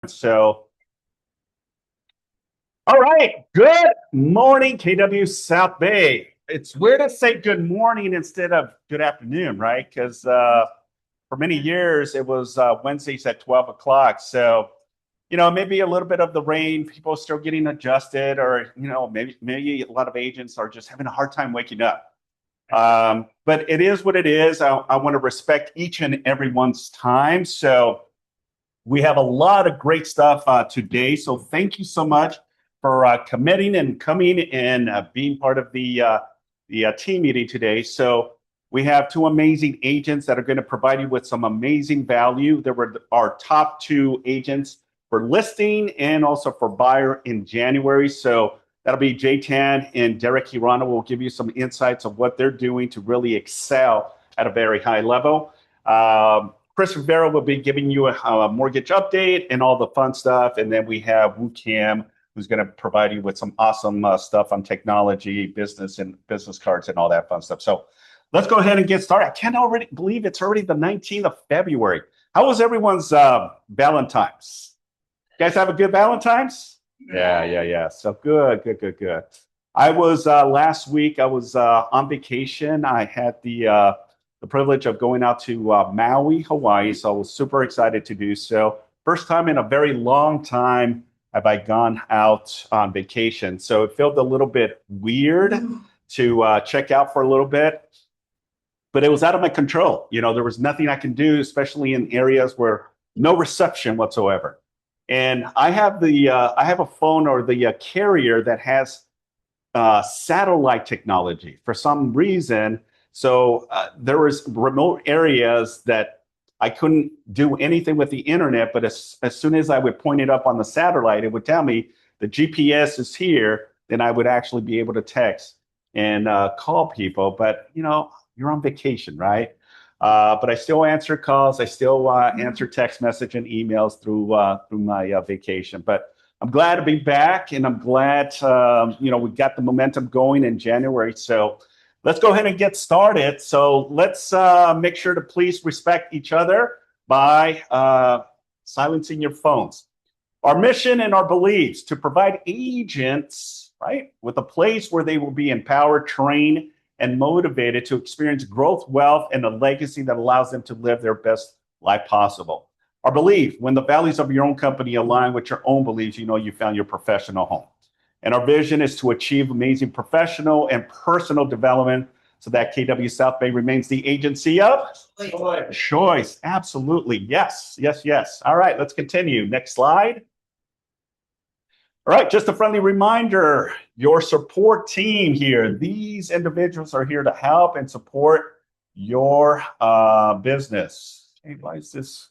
So, all right. Good morning, KW South Bay. It's weird to say good morning instead of good afternoon, right? Because for many years it was Wednesdays at 12 o'clock. So, maybe a little bit of the rain, people are still getting adjusted, or maybe a lot of agents are just having a hard time waking up. But it is what it is. I want to respect each and everyone's time. So we have a lot of great stuff today. So thank you so much for committing and coming and being part of the team meeting today. So we have two amazing agents that are going to provide you with some amazing value. There were our top two agents for listing and also for buyer in January. So that'll be Jay Tan and Derek Hirano will give you some insights of what they're doing to really excel at a very high level. Chris Rivera will be giving you a mortgage update and all the fun stuff. And then we have Wu Kim, who's going to provide you with some awesome stuff on technology, business, and business cards and all that fun stuff. So let's go ahead and get started. I can't already believe it's already the 19th of February. How was everyone's Valentine's? You guys have a good Valentine's? Yeah. So good. I was last week, I was on vacation. I had the privilege of going out to Maui, Hawaii. So I was super excited to do so. First time in a very long time have I gone out on vacation. So it felt a little bit weird to check out for a little bit, but it was out of my control. There was nothing I can do, especially in areas where no reception whatsoever. And I have a phone or the carrier that has satellite technology for some reason. So there was remote areas that I couldn't do anything with the internet, but as soon as I would point it up on the satellite, it would tell me the GPS is here. Then I would actually be able to text and call people. But you're on vacation, right? But I still answer calls. I still answer text message and emails through my vacation. But I'm glad to be back, and I'm glad we got the momentum going in January. So let's go ahead and get started. So let's make sure to please respect each other by silencing your phones. Our mission and our beliefs to provide agents, right, with a place where they will be empowered, trained, and motivated to experience growth, wealth, and a legacy that allows them to live their best life possible. Our belief, when the values of your own company align with your own beliefs, you found your professional home. And our vision is to achieve amazing professional and personal development so that KW South Bay remains the agency of choice. Absolutely. Yes. All right, let's continue. Next slide. All right, just a friendly reminder, your support team here. These individuals are here to help and support your business. Okay, why is this?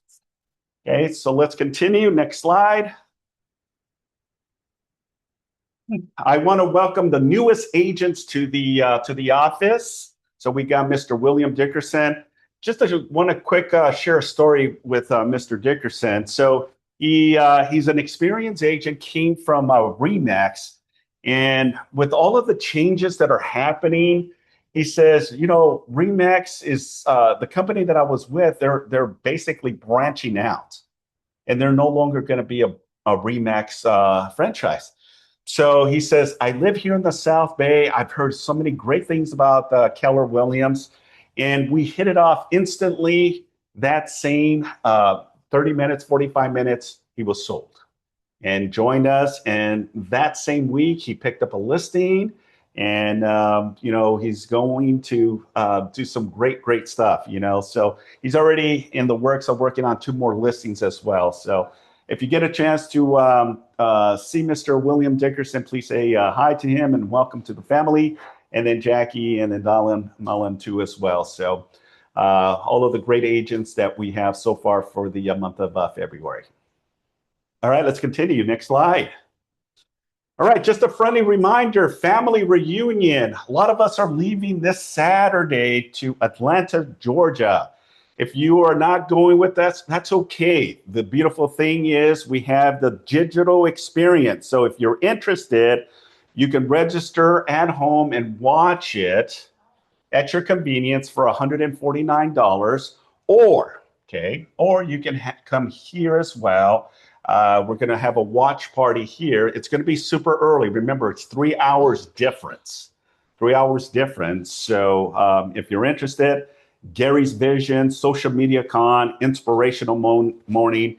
Okay, so let's continue. Next slide. I want to welcome the newest agents to the office. So we got Mr. William Dickerson. Just want to quick share a story with Mr. Dickerson. So he's an experienced agent, came from Remax, and with all of the changes that are happening, he says, Remax is the company that I was with. They're basically branching out, and they're no longer going to be a Remax franchise. So he says, I live here in the South Bay. I've heard so many great things about Keller Williams, and we hit it off instantly. That same 30 minutes, 45 minutes, he was sold and joined us. And that same week, he picked up a listing, and he's going to do some great stuff. So he's already in the works of working on two more listings as well. So if you get a chance to see Mr. William Dickerson, please say hi to him and welcome to the family. And then Jackie and then Dalin Mullen too as well. So all of the great agents that we have so far for the month of February. All right, let's continue. Next slide. All right, just a friendly reminder, family reunion. A lot of us are leaving this Saturday to Atlanta, Georgia. If you are not going with us, that's okay. The beautiful thing is we have the digital experience. So if you're interested, you can register at home and watch it at your convenience for $149, or you can come here as well. We're going to have a watch party here. It's going to be super early. Remember, it's 3 hours difference. 3 hours difference. So if you're interested, Gary's Vision, Social Media Con, Inspirational Morning,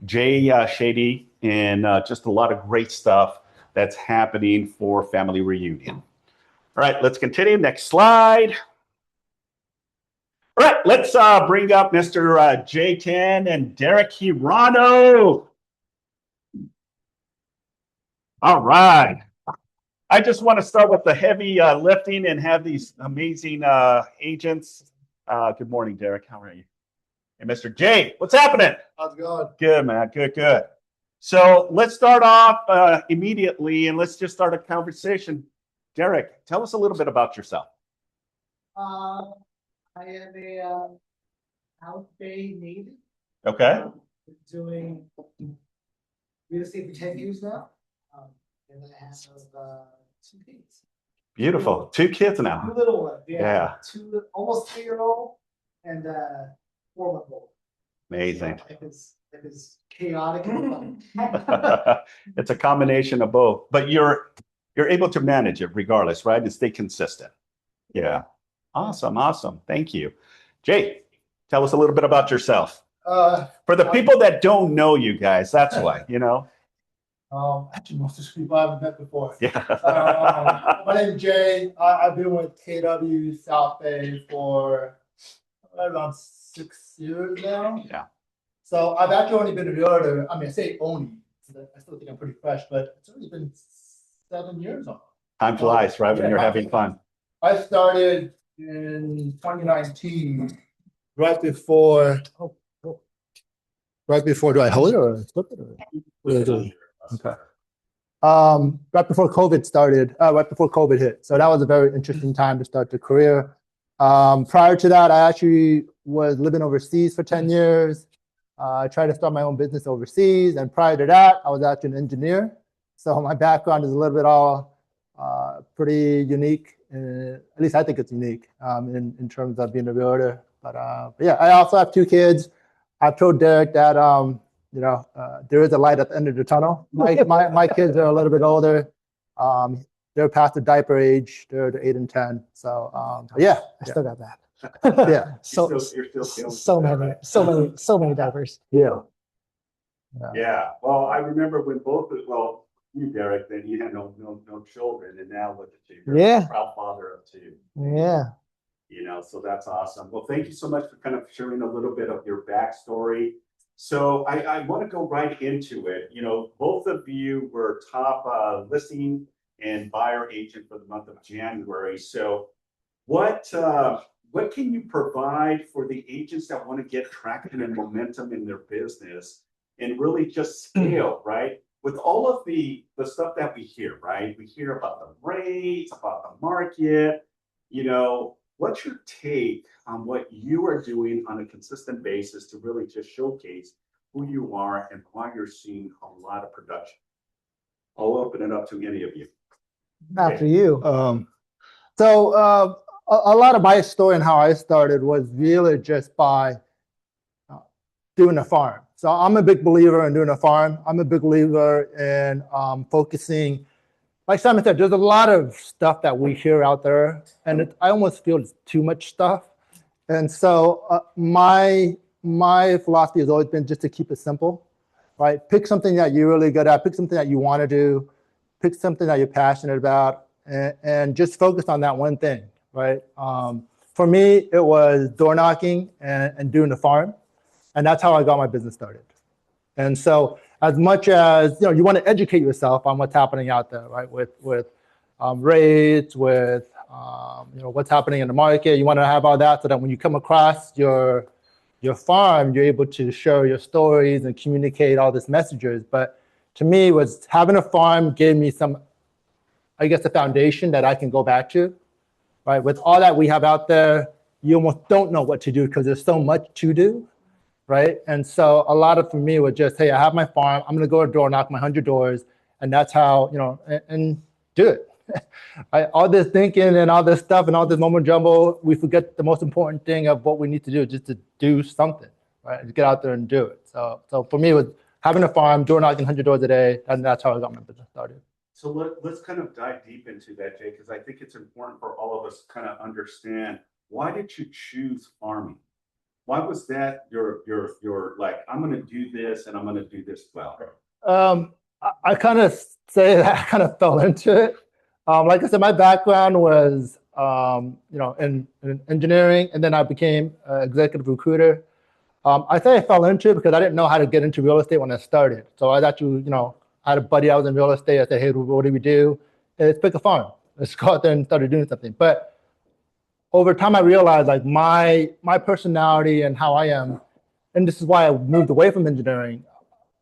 Jay Shady, and just a lot of great stuff that's happening for Family Reunion. All right, let's continue. Next slide. All right, let's bring up Mr. J10 and Derek Hirano. All right. I just want to start with the heavy lifting and have these amazing agents. Good morning, Derek. How are you? And Mr. J, what's happening? How's it going? Good, man. Good, good. So let's start off immediately and let's just start a conversation. Derek, tell us a little bit about yourself. I am a South Bay native. Okay. Been doing real estate for 10 years now. And I have 2 kids. Beautiful. 2 kids 2 now. little ones. Yeah. 2 almost 3-year-old and 4-month-old. Amazing. So it is chaotic and fun. It's a combination of both, but you're able to manage it regardless, right? And stay consistent. Yeah. Awesome. Awesome. Thank you. Jay, tell us a little bit about yourself. For the people that don't know you guys, that's why, you know? Actually, most of the people I haven't met before. Yeah. My name is Jay. I've been with KW South Bay for around 6 years now. Yeah. So I've actually only been a realtor. I mean, I say only. So I still think I'm pretty fresh, but it's only been 7 years on. Time flies, right? When Yeah, you're having fun. I started in 2019, right before. Right before, do I hold it or flip it? Okay. Right before COVID started, right before COVID hit. So that was a very interesting time to start the career. Prior to that, I actually was living overseas for 10 years. I tried to start my own business overseas. And prior to that, I was actually an engineer. So my background is a little bit all pretty unique. At least I think it's unique in terms of being a realtor. But yeah, I also have 2 kids. I've told Derek that there is a light at the end of the tunnel. My kids are a little bit older. They're past the diaper age. They're 8 and 10. So yeah, I still got that. Yeah. You're still So many diapers. Yeah. Yeah. Well, I remember when you, Derek, then you had no children, and now look at you. You're Yeah. a proud father of 2. Yeah. You know, so that's awesome. Well, thank you so much for kind of sharing a little bit of your backstory. So I want to go right into it. You know, both of you were top listing and buyer agent for the month of January. So what can you provide for the agents that want to get traction and momentum in their business and really just scale, right? With all of the stuff that we hear, right? We hear about the rates, about the market, you know, what's your take on what you are doing on a consistent basis to really just showcase who you are and why you're seeing a lot of production? I'll open it up to any of you. After you. So a lot of my story and how I started was really just by doing a farm. So I'm a big believer in doing a farm. I'm a big believer in focusing. Like Simon said, there's a lot of stuff that we hear out there, and I almost feel it's too much stuff. And so my philosophy has always been just to keep it simple, right? Pick something that you're really good at, pick something that you want to do, pick something that you're passionate about, and just focus on that one thing, right? For me, it was door knocking and doing the farm, and that's how I got my business started. And so, as much as you want to educate yourself on what's happening out there, right? With rates, with what's happening in the market, you want to have all that so that when you come across your farm, you're able to share your stories and communicate all these messages. But to me, was having a farm gave me some, I guess, a foundation that I can go back to, right? With all that we have out there, you almost don't know what to do because there's so much to do. Right. And so a lot of for me was just, hey, I have my farm. I'm going to go door knock my 100 doors. And that's how, and do it. Right? All this thinking and all this stuff and all this mumbo jumbo, we forget the most important thing of what we need to do, just to do something, right? Just get out there and do it. So for me, it was having a farm, door knocking 100 doors a day, and that's how I got my business started. So let's kind of dive deep into that, Jay, because I think it's important for all of us to kind of understand, why did you choose farming? Why was that your like, I'm going to do this and I'm going to do this well? I kind of say that I kind of fell into it. Like I said, my background was, in engineering, and then I became an executive recruiter. I say I fell into it because I didn't know how to get into real estate when I started. So I was actually, I had a buddy that was in real estate. I said, hey, what do we do? Let's pick a farm. Let's go out there and start doing something. But over time, I realized like my personality and how I am, and this is why I moved away from engineering.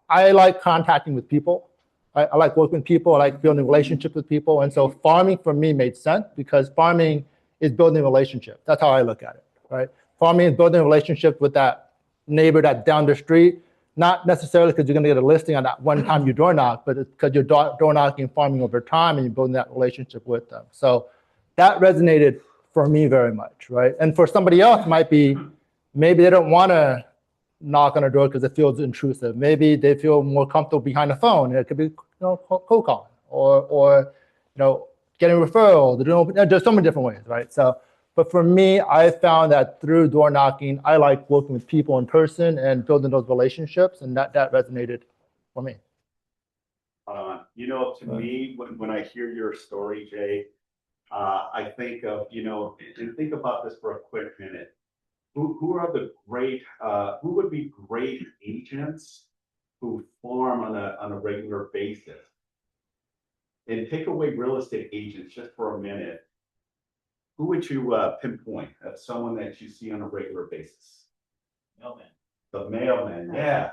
I like contacting with people. I like working with people. I like building relationships with people. And so farming for me made sense because farming is building relationships. That's how I look at it, right? Farming is building a relationship with that neighbor that's down the street, not necessarily because you're going to get a listing on that one time you door knock, but it's because you're door knocking and farming over time and you're building that relationship with them. So that resonated for me very much, right? And for somebody else, might be maybe they don't want to knock on a door because it feels intrusive. Maybe they feel more comfortable behind the phone. It could be, cold calling or getting referrals. There's so many different ways, right? So, but for me, I found that through door knocking, I like working with people in person and building those relationships, and that resonated for me. To me, when I hear your story, Jay, I think of, and think about this for a quick minute. Who are the great, who would be great agents who farm on a regular basis? And take away real estate agents just for a minute. Who would you pinpoint as someone that you see on a regular basis? Mailman. The mailman, yeah.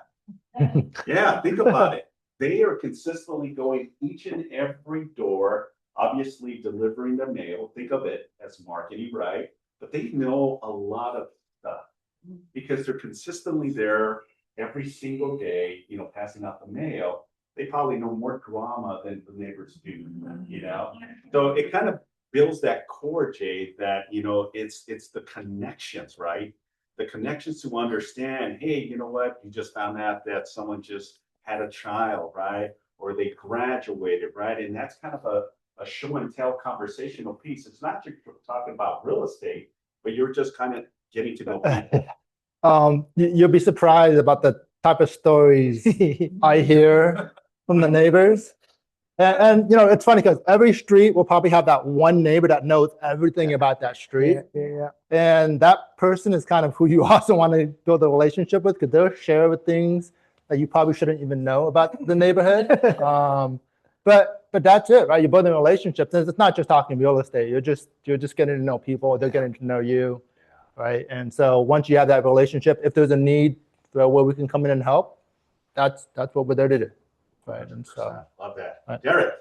Yeah, think about it. They are consistently going each and every door, obviously delivering their mail. Think of it as marketing, right? But they know a lot of stuff because they're consistently there every single day, passing out the mail. They probably know more drama than the neighbors do, So it kind of builds that core, Jay, that, it's the connections, right? The connections to understand, hey, you know what? You just found out that someone just had a child, right? Or they graduated, right? And that's kind of a show and tell conversational piece. It's not just talking about real estate, but you're just kind of getting to know people. You'll be surprised about the type of stories I hear from the neighbors. And it's funny because every street will probably have that one neighbor that knows everything about that street. Yeah. And that person is kind of who you also want to build a relationship with because they'll share with things that you probably shouldn't even know about the neighborhood. But that's it, right? You're building relationships. And it's not just talking real estate. You're just getting to know people. They're getting to know you, right? And so once you have that relationship, if there's a need where we can come in and help, that's what we're there to do, right? And so love that. Right. Derek,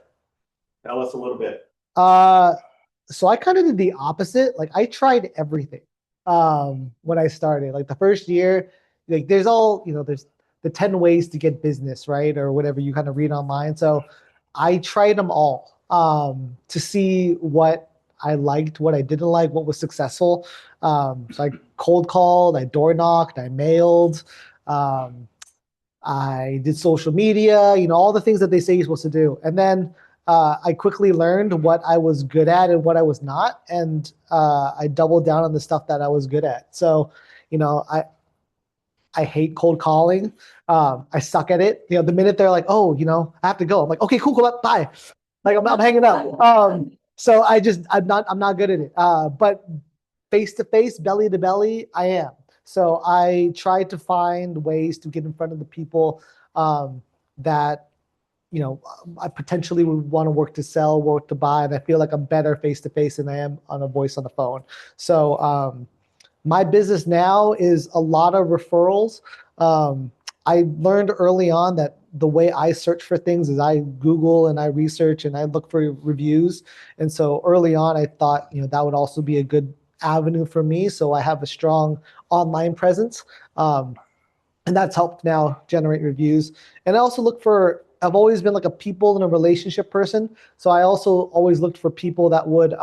tell us a little bit. So I kind of did the opposite. Like I tried everything when I started. Like the first year, like there's all, there's the 10 ways to get business, right? Or whatever you kind of read online. So I tried them all to see what I liked, what I didn't like, what was successful. So I cold called, I door knocked, I mailed, I did social media, all the things that they say you're supposed to do. And then I quickly learned what I was good at and what I was not. And I doubled down on the stuff that I was good at. So, I hate cold calling. I suck at it. The minute they're like, oh, I have to go. I'm like, okay, cool, bye. Like I'm hanging up. So I'm not good at it. But face to face, belly to belly, I am. So I try to find ways to get in front of the people that, I potentially would want to work to sell, work to buy, and I feel like I'm better face to face than I am on a voice on the phone. So my business now is a lot of referrals. I learned early on that the way I search for things is I Google and I research and I look for reviews. And so early on, I thought, that would also be a good avenue for me. So I have a strong online presence. And that's helped now generate reviews. And I also I've always been like a people and a relationship person. So I also always looked for people that would,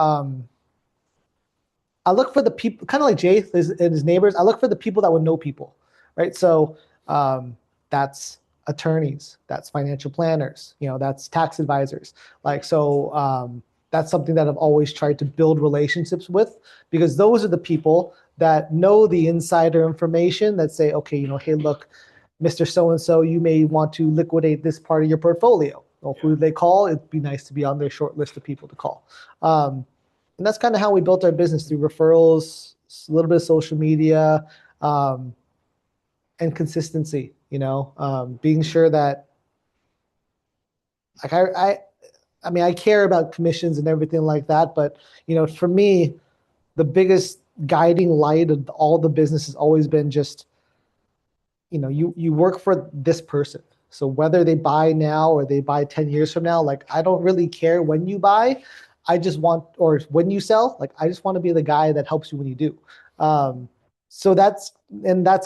I look for the people, kind of like Jay and his neighbors. I look for the people that would know people, right? So that's attorneys, that's financial planners, that's tax advisors. Like, so that's something that I've always tried to build relationships with, because those are the people that know the insider information that say, okay, hey, look, Mr. So-and-so, you may want to liquidate this part of your portfolio. Well, who they call, it'd be nice to be on their short list of people to call. And that's kind of how we built our business, through referrals, a little bit of social media, and consistency, being sure that, like, I mean, I care about commissions and everything like that, but, for me, the biggest guiding light of all the business has always been just, you work for this person. So whether they buy now or they buy 10 years from now, like, I don't really care when you buy. I just want, or when you sell, like, I just want to be the guy that helps you when you do. So that's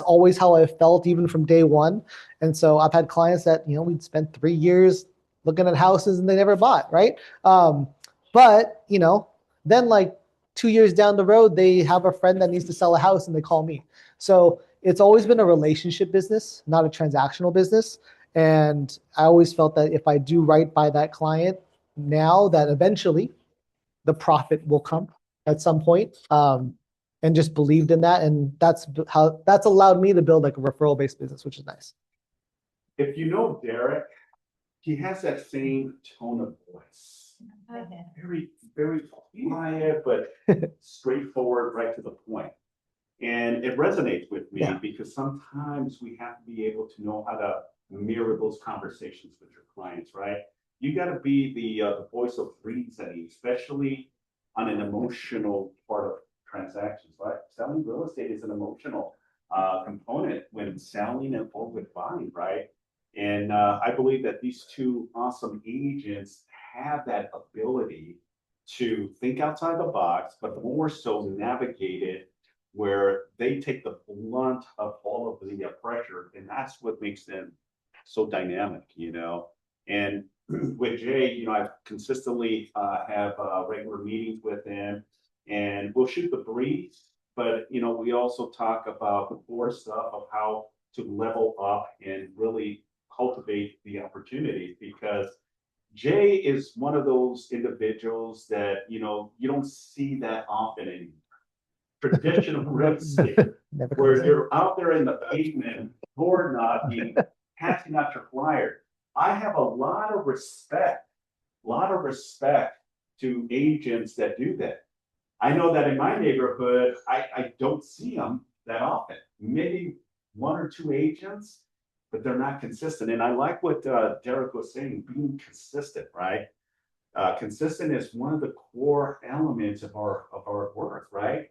always how I felt, even from day one. And so I've had clients that, we'd spent 3 years looking at houses and they never bought, right? But, then like 2 years down the road, they have a friend that needs to sell a house and they call me. So it's always been a relationship business, not a transactional business. And I always felt that if I do right by that client now, that eventually the profit will come at some point. And just believed in that. And that's allowed me to build like a referral-based business, which is nice. If you know Derek, he has that same tone of voice. Very, very quiet, but straightforward, right to the point. And it resonates with me because sometimes we have to be able to know how to mirror those conversations with your clients, right? You got to be the voice of reasoning, especially on an emotional part of transactions, right? Selling real estate is an emotional component when selling or with buying, right? And I believe that these two awesome agents have that ability to think outside the box, but more so navigate it where they take the blunt of all of the pressure, and that's what makes them so dynamic, And with Jay, I consistently have regular meetings with him, and we'll shoot the breeze. But we also talk about the core stuff of how to level up and really cultivate the opportunity, because Jay is one of those individuals that you don't see that often anymore. Traditional real estate, where you're out there in the pavement, door knocking, passing out your flyer. I have a lot of respect to agents that do that. I know that in my neighborhood, I don't see them that often. Maybe 1 or 2 agents, but they're not consistent. And I like what Derek was saying, being consistent, right? Consistent is one of the core elements of our work, right?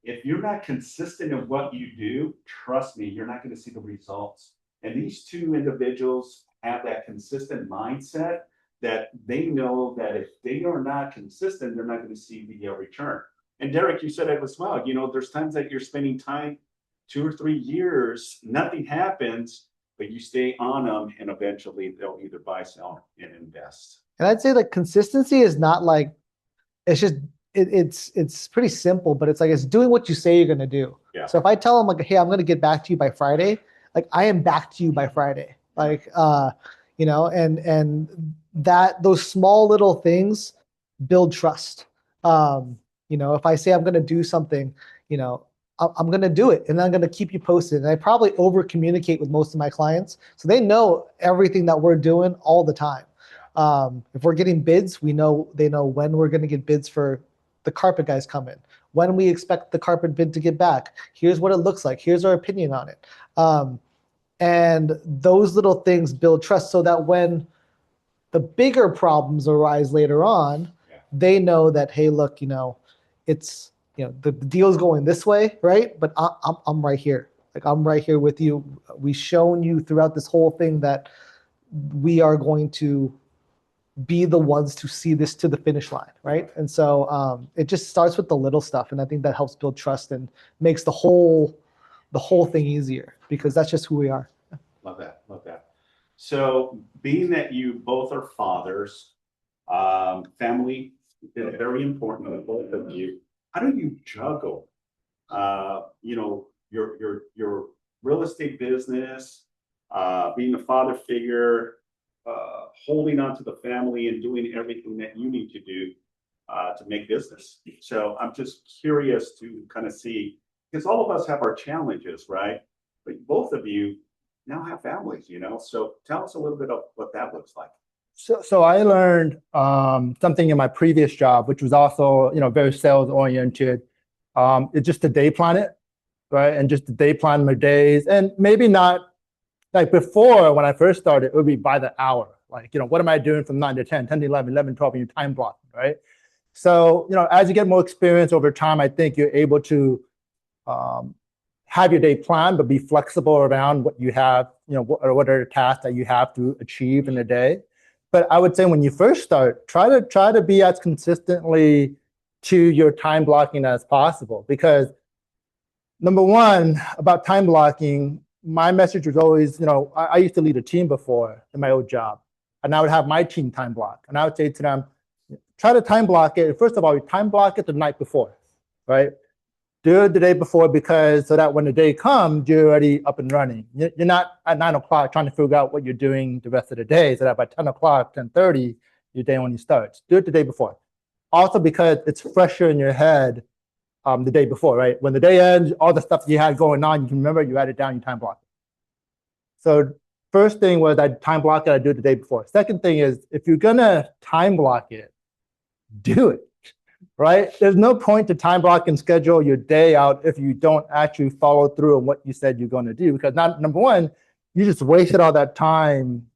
If you're not consistent in what you do, trust me, you're not going to see the results. And these two individuals have that consistent mindset that they know that if they are not consistent, they're not going to see the return. And Derek, you said it as well. There's times that you're spending time, 2 or 3 years, nothing happens, but you stay on them, and eventually they'll either buy, sell, and invest. And I'd say like consistency is not like, it's just, it's pretty simple, but it's like, it's doing what you say you're going to do. Yeah. So if I tell them like, hey, I'm going to get back to you by Friday, like I am back to you by Friday. Like, and that those small little things build trust. If I say I'm going to do something, I'm going to do it, and I'm going to keep you posted. And I probably over communicate with most of my clients, so they know everything that we're doing all the time. If we're getting bids, they know when we're going to get bids for the carpet guys come in, when we expect the carpet bid to get back. Here's what it looks like. Here's our opinion on it. And those little things build trust, so that when the bigger problems arise later on, they know that, hey, look, it's, the deal's going this way, right? But I'm right here. Like, I'm right here with you. We've shown you throughout this whole thing that we are going to be the ones to see this to the finish line, right? And so it just starts with the little stuff, and I think that helps build trust and makes the whole thing easier, because that's just who we are. Love that. So, being that you both are fathers, family is very important to both of you. How do you juggle, your real estate business, being a father figure, holding on to the family and doing everything that you need to do to make business. So I'm just curious to kind of see, because all of us have our challenges, right? But both of you now have families, so tell us a little bit of what that looks like. So I learned something in my previous job, which was also, very sales oriented. It's just to day plan it, right? And just to day plan my days, and maybe not like before when I first started, it would be by the hour. Like, what am I doing from 9 to 10, 10 to 11, 11 to 12, and your time blocking, right? So, as you get more experience over time, I think you're able to have your day planned, but be flexible around what you have, what are the tasks that you have to achieve in a day. But I would say when you first start, try to be as consistently to your time blocking as possible. Because number one, about time blocking, my message was always, I used to lead a team before in my old job, and I would have my team time block. And I would say to them, try to time block it. First of all, you time block it the night before, right? Do it the day before, because so that when the day comes, you're already up and running. You're not at 9 o'clock trying to figure out what you're doing the rest of the day, so that by 10 o'clock, 10:30, your day only starts. Do it the day before. Also because it's fresher in your head the day before, right? When the day ends, all the stuff you had going on, you can remember, you write it down, you time block it. So first thing was I time block it, I do it the day before. Second thing is, if you're gonna time block it, do it. Right? There's no point to time block and schedule your day out if you don't actually follow through on what you said you're going to do. Because number one, you just wasted all that time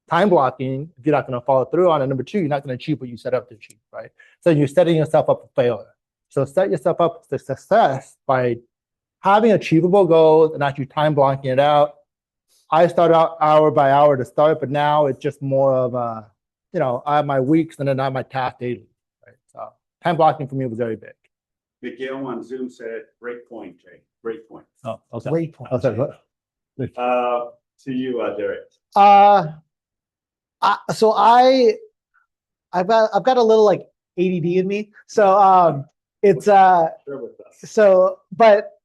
blocking if you're not going to follow through on it. Number two, you're not going to achieve what you set up to achieve, right? So you're setting yourself up for failure. So set yourself up for success by having achievable goals and actually time blocking it out. I start out hour by hour to start, but now it's just more of a, I have my weeks and then I have my task daily. Time blocking for me was very big. Miguel on Zoom said, great point, Jay. Great point. Oh, okay. Great point. Okay. To you, Derek. So I've got a little like ADD in me. So it's Share with us. so but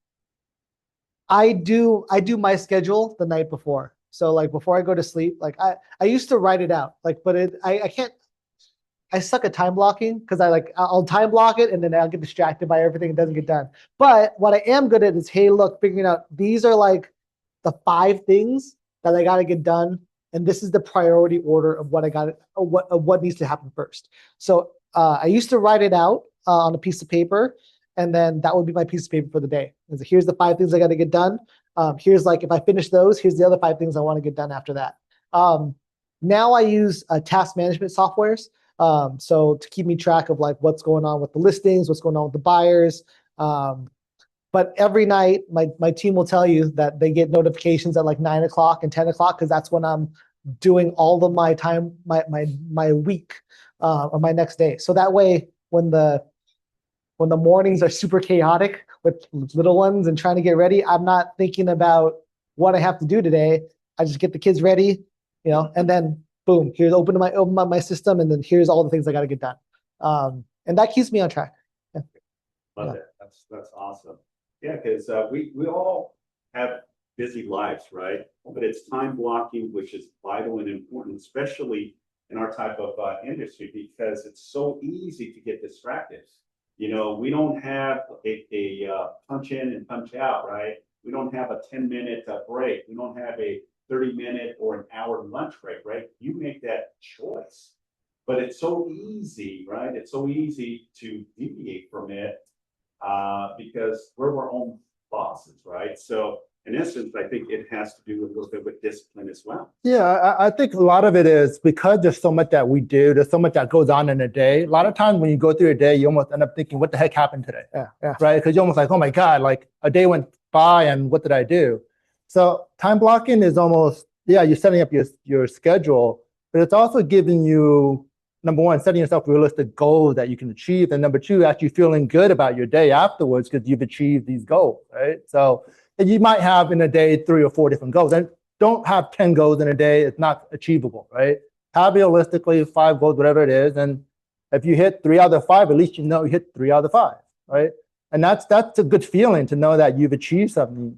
I do my schedule the night before. So like before I go to sleep, like I used to write it out, like, but I can't. I suck at time blocking because I'll time block it and then I'll get distracted by everything. It doesn't get done. But what I am good at is, hey, look, figuring out these are like the 5 things that I got to get done, and this is the priority order of what I got, what needs to happen first. So I used to write it out on a piece of paper, and then that would be my piece of paper for the day. So here's the 5 things I got to get done. Here's like, if I finish those, here's the other 5 things I want to get done after that. Now I use task management softwares. So to keep me track of like what's going on with the listings, what's going on with the buyers. But every night my team will tell you that they get notifications at like 9 o'clock and 10 o'clock, because that's when I'm doing all of my time, my week or my next day. So that way, when the mornings are super chaotic with little ones and trying to get ready, I'm not thinking about what I have to do today. I just get the kids ready, and then boom, here's open my system, and then here's all the things I got to get done. And that keeps me on track. Yeah. Love it. That's awesome. Yeah, because we all have busy lives, right? But it's time blocking, which is vital and important, especially in our type of industry, because it's so easy to get distracted. We don't have a punch in and punch out, right? We don't have a 10-minute break. We don't have a 30-minute or an hour lunch break, right? You make that choice. But it's so easy, right? It's so easy to deviate from it because we're our own bosses, right? So in essence, I think it has to do a little bit with discipline as well. Yeah, I think a lot of it is because there's so much that we do, there's so much that goes on in a day. A lot of times when you go through a day, you almost end up thinking, what the heck happened today? Yeah. Right? Because you're almost like, oh my God, like a day went by and what did I do? So time blocking is almost, you're setting up your schedule, but it's also giving you, number one, setting yourself realistic goals that you can achieve. And number two, actually feeling good about your day afterwards because you've achieved these goals, right? So you might have in a day 3 or 4 different goals. And don't have 10 goals in a day. It's not achievable, right? Have realistically 5 goals, whatever it is. And if you hit 3 out of 5, at least you know you hit 3 out of 5, right? And that's a good feeling to know that you've achieved something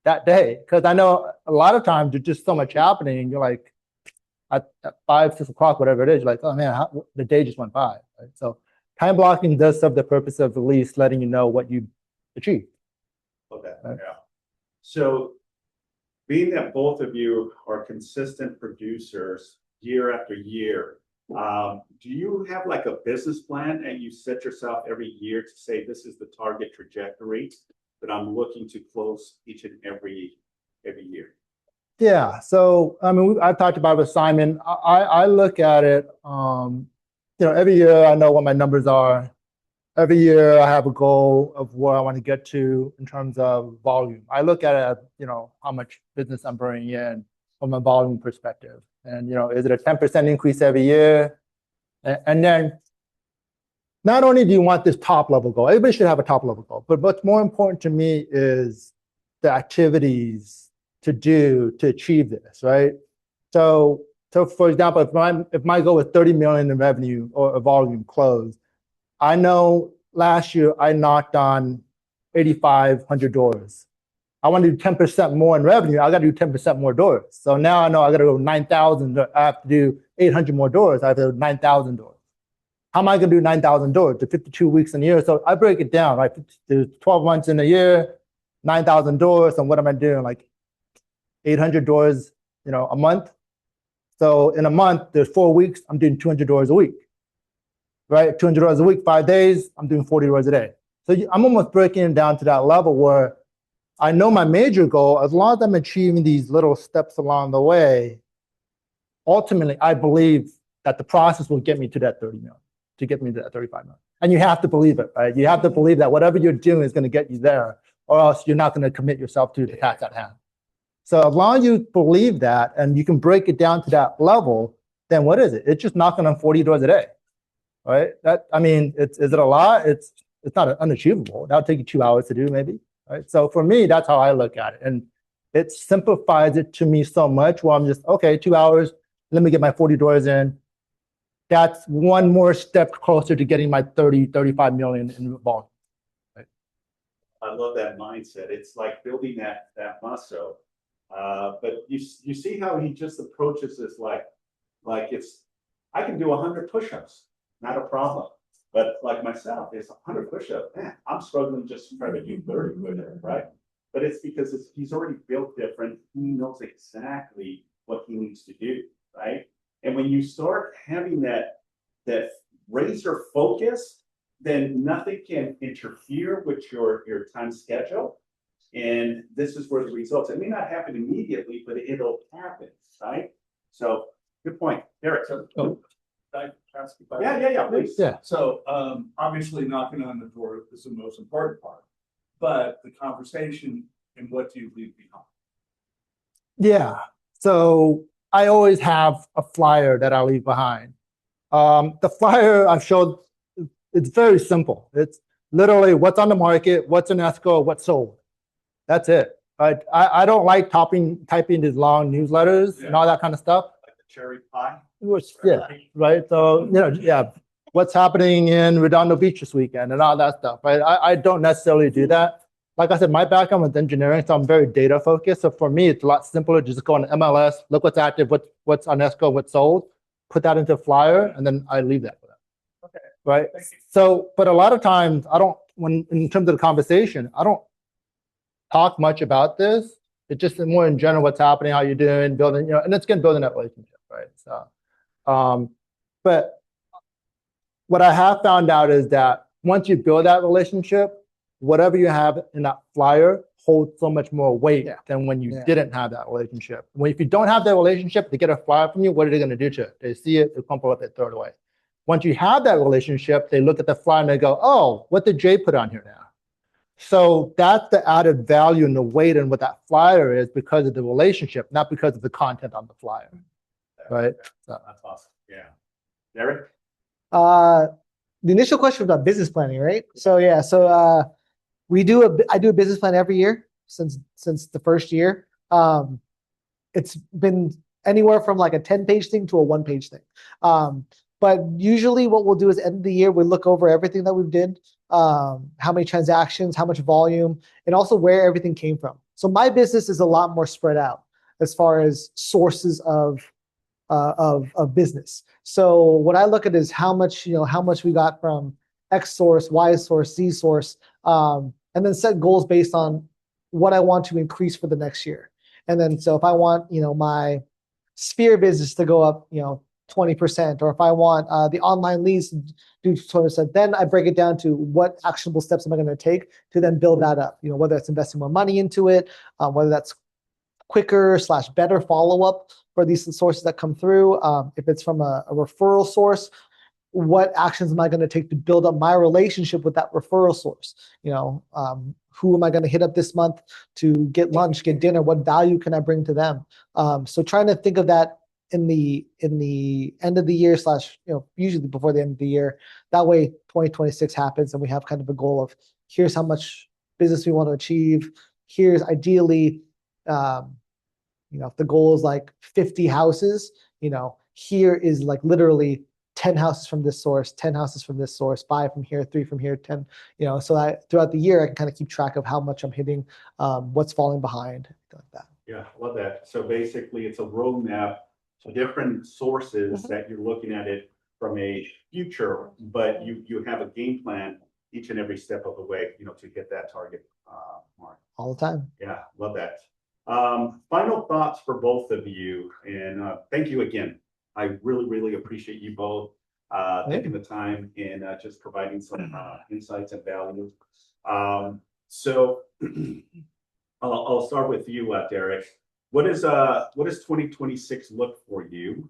that day. Because I know a lot of times there's just so much happening, and you're like, at 5, 6 o'clock, whatever it is, you're like, oh man, the day just went by. Right? So time blocking does serve the purpose of at least letting you know what you achieved. Okay, Right. yeah. So being that both of you are consistent producers year after year, do you have like a business plan and you set yourself every year to say, this is the target trajectory that I'm looking to close each and every year? Yeah. So, I mean, I've talked about it with Simon. I look at it, every year I know what my numbers are. Every year I have a goal of where I want to get to in terms of volume. I look at it as, how much business I'm bringing in from a volume perspective. And, is it a 10% increase every year? And then not only do you want this top level goal, everybody should have a top level goal, but what's more important to me is the activities to do to achieve this, right? So for example, if my goal is 30 million in revenue or a volume closed, I know last year I knocked on 8,500 doors. I want to do 10% more in revenue. I got to do 10% more doors. So now I know I got to go 9,000. I have to do 800 more doors. I have to do 9,000 doors. How am I going to do 9,000 doors to 52 weeks in a year? So I break it down, right? There's 12 months in a year, 9,000 doors. And what am I doing? Like 800 doors, a month. So in a month, there's 4 weeks. I'm doing 200 doors a week, right? 200 doors a week, 5 days. I'm doing 40 doors a day. So I'm almost breaking it down to that level where I know my major goal, as long as I'm achieving these little steps along the way, ultimately, I believe that the process will get me to that 30 million, to get me to that 35 million. And you have to believe it, right? You have to believe that whatever you're doing is going to get you there, or else you're not going to commit yourself to the task at hand. So as long as you believe that and you can break it down to that level, then what is it? It's just knocking on 40 doors a day, right? Is it a lot? It's not unachievable. That'll take you 2 hours to do maybe, right? So for me, that's how I look at it. And it simplifies it to me so much where I'm just, okay, 2 hours, let me get my 40 doors in. That's one more step closer to getting my 30, 35 million in volume. Right? I love that mindset. It's like building that muscle. But you see how he just approaches this like it's, I can do 100 push-ups, not a problem. But like myself, it's 100 push-ups. Man, I'm struggling just to try to do 30 push-ups, right? But it's because he's already built different. He knows exactly what he needs to do, right? And when you start having that razor focus, then nothing can interfere with your time schedule. And this is where the results, it may not happen immediately, but it'll happen, right? So good point, Derek. Can I ask you about Yeah, please. Yeah. So obviously knocking on the door is the most important part, but the conversation and what do you leave behind? Yeah. So I always have a flyer that I leave behind. The flyer I've showed, it's very simple. It's literally what's on the market, what's in escrow, what's sold. That's it. Right? I don't like typing these long newsletters and all that kind of stuff. Like the cherry pie. Yeah, right. So, what's happening in Redondo Beach this weekend and all that stuff, right? I don't necessarily do that. Like I said, my background was engineering, so I'm very data focused. So for me, it's a lot simpler to just go on MLS, look what's active, what's on escrow, what's sold, put that into a flyer, and then I leave that for them. Okay. Right. So, but a lot of times in terms of the conversation, I don't talk much about this. It's just more in general, what's happening, how you're doing, building, and it's again, building that relationship, right? So, but what I have found out is that once you build that relationship, whatever you have in that flyer holds so much more weight than when you didn't have that relationship. If you don't have that relationship, they get a flyer from you, what are they going to do to it? They see it, they crumple it, they throw it away. Once you have that relationship, they look at the flyer and they go, oh, what did Jay put on here now? So that's the added value and the weight in what that flyer is because of the relationship, not because of the content on the flyer. Right? So. That's awesome. Yeah. Derek? The initial question was about business planning, right? So yeah, I do a business plan every year since the first year. It's been anywhere from like a 10-page thing to a 1-page thing. But usually what we'll do is end of the year, we look over everything that we've did, how many transactions, how much volume, and also where everything came from. So my business is a lot more spread out as far as sources of business. So what I look at is how much we got from X source, Y source, Z source, and then set goals based on what I want to increase for the next year. And then so if I want my Sphere business to go up 20%, or if I want the online leads to do 20%, then I break it down to what actionable steps am I going to take to then build that up. Whether it's investing more money into it, whether that's quicker / better follow-up for these sources that come through. If it's from a referral source, what actions am I going to take to build up my relationship with that referral source? Who am I going to hit up this month to get lunch, get dinner? What value can I bring to them? So trying to think of that in the end of the year / usually before the end of the year. That way 2026 happens and we have kind of a goal of here's how much business we want to achieve. Here's ideally, if the goal is like 50 houses, here is like literally 10 houses from this source, 10 houses from this source, 5 from here, 3 from here, 10, so that throughout the year, I can kind of keep track of how much I'm hitting, what's falling behind, like that. Yeah, love that. So basically it's a roadmap to different sources that you're looking at it from a future, but you have a game plan each and every step of the way, to hit that target mark. All the time. Yeah, love that. Final thoughts for both of you, and thank you again. I really, really appreciate you both taking the time and just providing some insights and value. So I'll start with you, Derek. What does 2026 look for you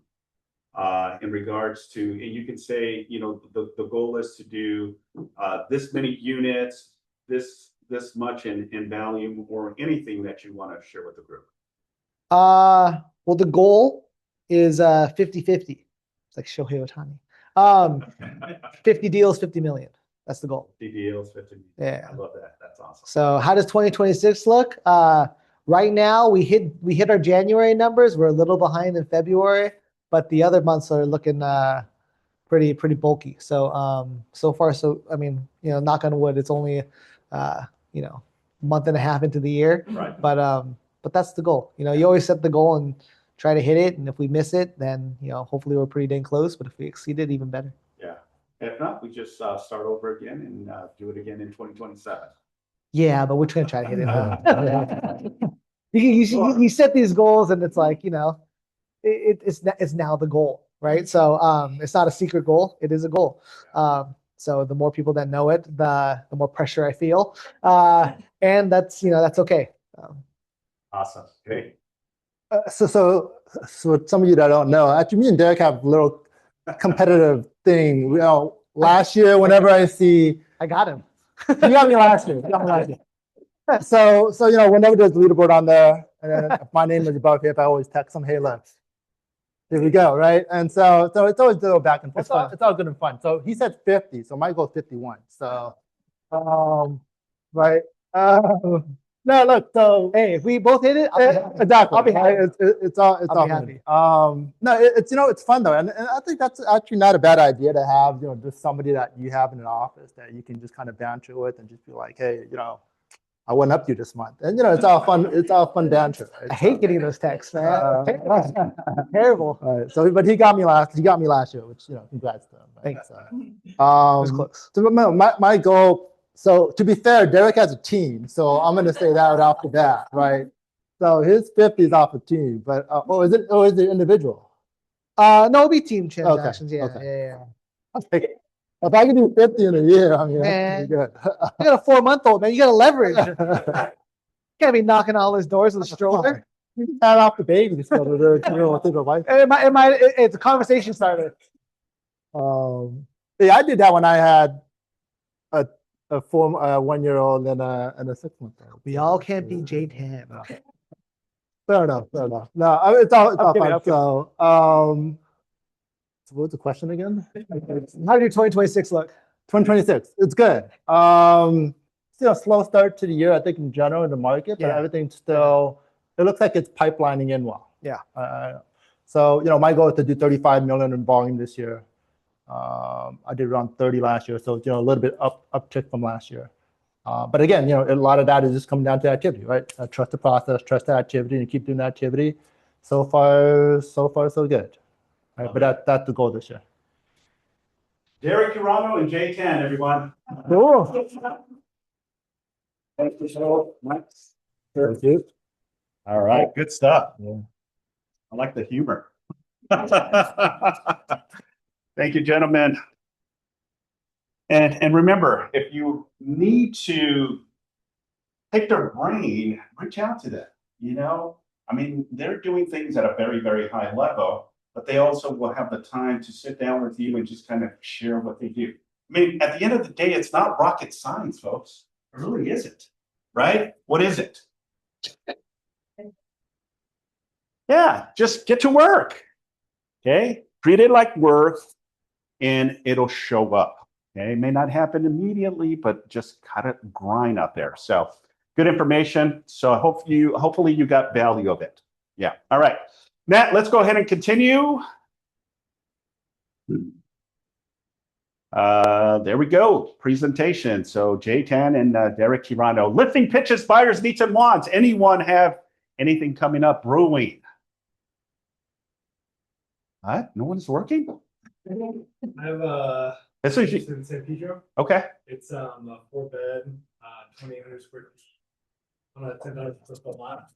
in regards to? And you can say, the goal is to do this many units, this much in value, or anything that you want to share with the group. Well, the goal is 50-50. It's like Shohei Ohtani. 50 deals, 50 million. That's the goal. 50 deals, 50 million. Yeah. I love that. That's awesome. So how does 2026 look? Right now we hit our January numbers. We're a little behind in February, but the other months are looking pretty bulky. So so far, I mean, knock on wood, it's only month and a half into the year. Right. But that's the goal. You always set the goal and try to hit it. And if we miss it, then hopefully we're pretty dang close. But if we exceed it, even better. Yeah. If not, we just start over again and do it again in 2027. Yeah, but we're gonna try to hit it. You set these goals, and it's like it's now the goal, right? So it's not a secret goal; it is a goal. So the more people that know it, the more pressure I feel, and that's okay. Awesome. Great. So some of you that don't know, actually, me and Derek have a little competitive thing. Last year, whenever I see, I got him. you got me last year. So whenever there's a leaderboard on there, and then if my name is above here, I always text them, "Hey, let's." Here we go, right? And so it's always a little back and forth. It's all good and fun. So he said 50, so my goal is 51. So, right. No, look. So hey, if we both hit it, exactly. I'll be happy. It's all happy. No, it's fun though, and I think that's actually not a bad idea to have just somebody that you have in an office that you can just kind of banter with and just be like, hey, I went up to you this month, and it's all fun. It's all fun banter. Right? I hate getting those texts, man. Terrible. Right. So, but he got me last year, which congrats to him. Right? Thanks. So, It was close. So my goal. So to be fair, Derek has a team, so I'm going to say that right off the bat, right? So his 50 is off the team, but is it individual? No, it'll be team transactions. Okay. Yeah. If I can do 50 in a year, I mean, Man. that's pretty good. You got a 4-month-old, man. You got to leverage. Can't be knocking on all his doors with a stroller. You can add off the baby so to the wife. It's a conversation starter. Yeah, I did that when I had a 1-year-old and a 6-month-old. We all can't be J-Tam. Fair enough. No, it's all fun. So, so what was the question again? How did your 2026 look? 2026, it's good. Still a slow start to the year, I think, in general in the market, but everything's still, it looks like it's pipelining in well. Yeah. So, my goal is to do 35 million in volume this year. I did around 30 last year, so a little bit uptick from last year. But again, a lot of that is just coming down to activity, right? Trust the process, trust the activity, and keep doing the activity. So far, so good. Right? But that's the goal this year. Derek Urano and J10, everyone. Cool. Thank you so much. Thank you. All right, good stuff. Yeah. I like the humor. Thank you, gentlemen. And remember, if you need to pick their brain, reach out to them. I mean, they're doing things at a very, very high level, but they also will have the time to sit down with you and just kind of share what they do. I mean, at the end of the day, it's not rocket science, folks. It really isn't, right? What is it? Yeah, just get to work. Okay, treat it like work, and it'll show up. Okay, it may not happen immediately, but just kind of grind out there. So good information. So hopefully you got value of it. Yeah. All right, Matt, let's go ahead and continue. There we go. Presentation. So J10 and Derek Urano. Lifting pitches, buyers, needs, and wants. Anyone have anything coming up brewing? What? No one's working? I have a This house is in San Pedro. okay. It's a 4-bed, 2,800 square on a 10,000 foot lot.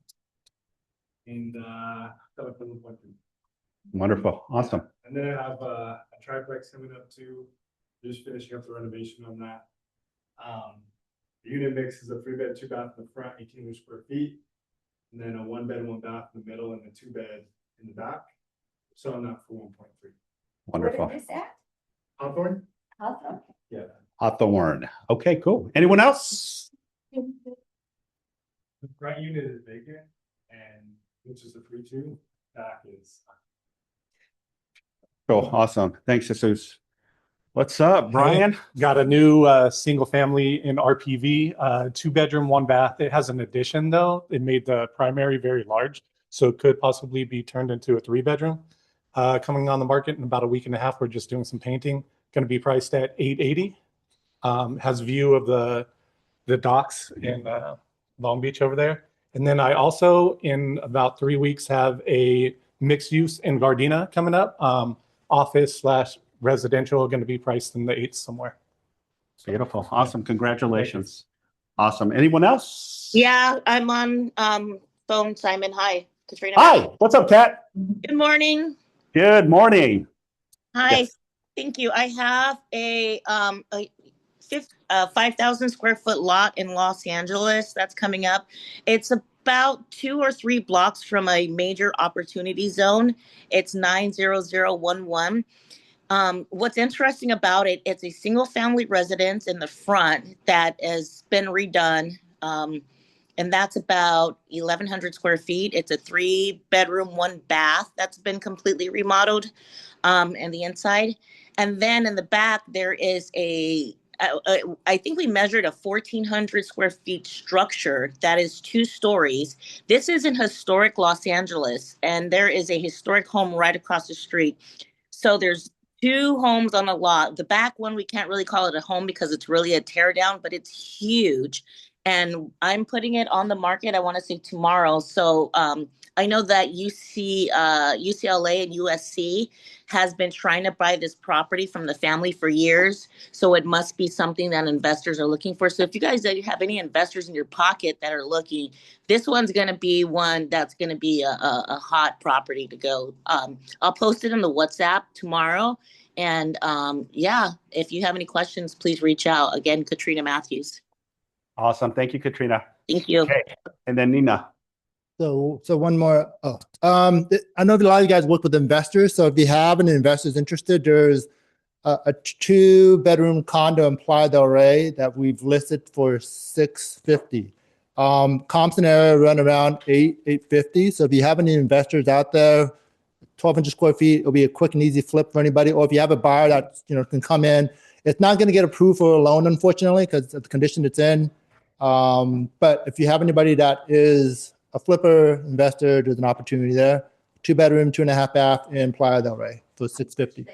And got a 1.3. Wonderful. Awesome. And then I have a triplex coming up too. Just finishing up the renovation on that. The unit mix is a 3-bed, 2-bath in the front, 1,800 square feet. And then a 1-bed, 1-bath in the middle, and a 2-bed in the back. Selling that for 1.3. Wonderful. Where is that? Hawthorne? Hawthorne. Yeah. Hawthorne. Okay, cool. Anyone else? The front unit is vacant and which is a 3-2. Back is. Cool. Awesome. Thanks, Jesus. What's up, Brian? Got a new single family in RPV, 2-bedroom, 1-bath. It has an addition though. It made the primary very large, so it could possibly be turned into a 3-bedroom. Coming on the market in about a week and a half. We're just doing some painting. Going to be priced at $880. Has view of the docks in Long Beach over there. And then I also, in about 3 weeks, have a mixed use in Gardena coming up. Office/residential, going to be priced in the 8s somewhere. Beautiful. Awesome. Congratulations. Awesome. Anyone else? Yeah, I'm on phone, Simon. Hi, Katrina. Hi. What's up, Kat? Good morning. Good morning. Hi. Yes. Thank you. I have a 5,000 square foot lot in Los Angeles that's coming up. It's about 2 or 3 blocks from a major opportunity zone. It's 90011. What's interesting about it, it's a single family residence in the front that has been redone. And that's about 1,100 square feet. It's a 3-bedroom, 1-bath that's been completely remodeled and the inside. And then in the back, there is I think we measured a 1,400 square feet structure that is 2 stories. This is in historic Los Angeles, and there is a historic home right across the street. So there's 2 homes on a lot. The back one, we can't really call it a home because it's really a tear down, but it's huge. And I'm putting it on the market, I want to say tomorrow. So I know that UCLA and USC has been trying to buy this property from the family for years. So it must be something that investors are looking for. So if you guys have any investors in your pocket that are looking, this one's going to be one that's going to be a hot property to go. I'll post it in the WhatsApp tomorrow. And yeah, if you have any questions, please reach out. Again, Katrina Matthews. Awesome. Thank you, Katrina. Thank you. Okay. And then Nina. So one more. I know that a lot of you guys work with investors. So if you have any investors interested, there's a 2-bedroom condo in Playa del Rey that we've listed for $650. Comps in area run around $850. So if you have any investors out there, 1,200 square feet, it'll be a quick and easy flip for anybody. Or if you have a buyer that can come in, it's not going to get approved for a loan, unfortunately, because of the condition it's in. But if you have anybody that is a flipper investor, there's an opportunity there. 2-bedroom, 2.5 bath in Playa del Rey for $650.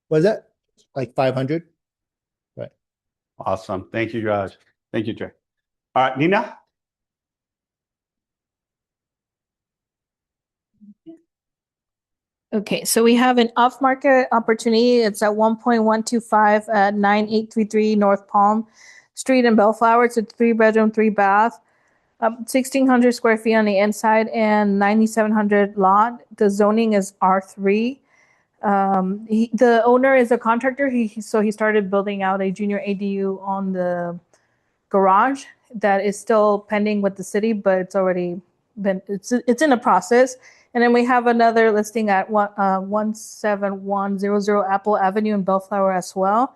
What is that? Like $500? Right. Awesome. Thank you, guys. Thank you, Jay. All right, Nina? Okay, so we have an off-market opportunity. It's at 1.125 at 9833 North Palm Street in Bellflower. It's a 3-bedroom, 3-bath, 1,600 square feet on the inside and 9,700 lot. The zoning is R3. The owner is a contractor. So he started building out a junior ADU on the garage that is still pending with the city, but it's already been, it's in a process. And then we have another listing at 17100 Apple Avenue in Bellflower as well.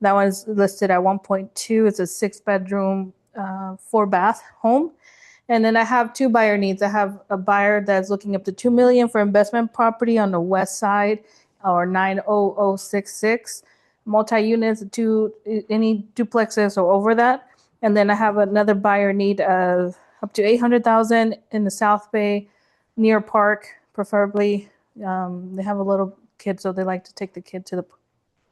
That one's listed at 1.2. It's a 6-bedroom, 4-bath home. And then I have 2 buyer needs. I have a buyer that's looking up to $2 million for investment property on the west side, or 90066 multi-units, any duplexes or over that. And then I have another buyer need of up to 800,000 in the South Bay, near park, preferably. They have a little kid, so they like to take the kid to the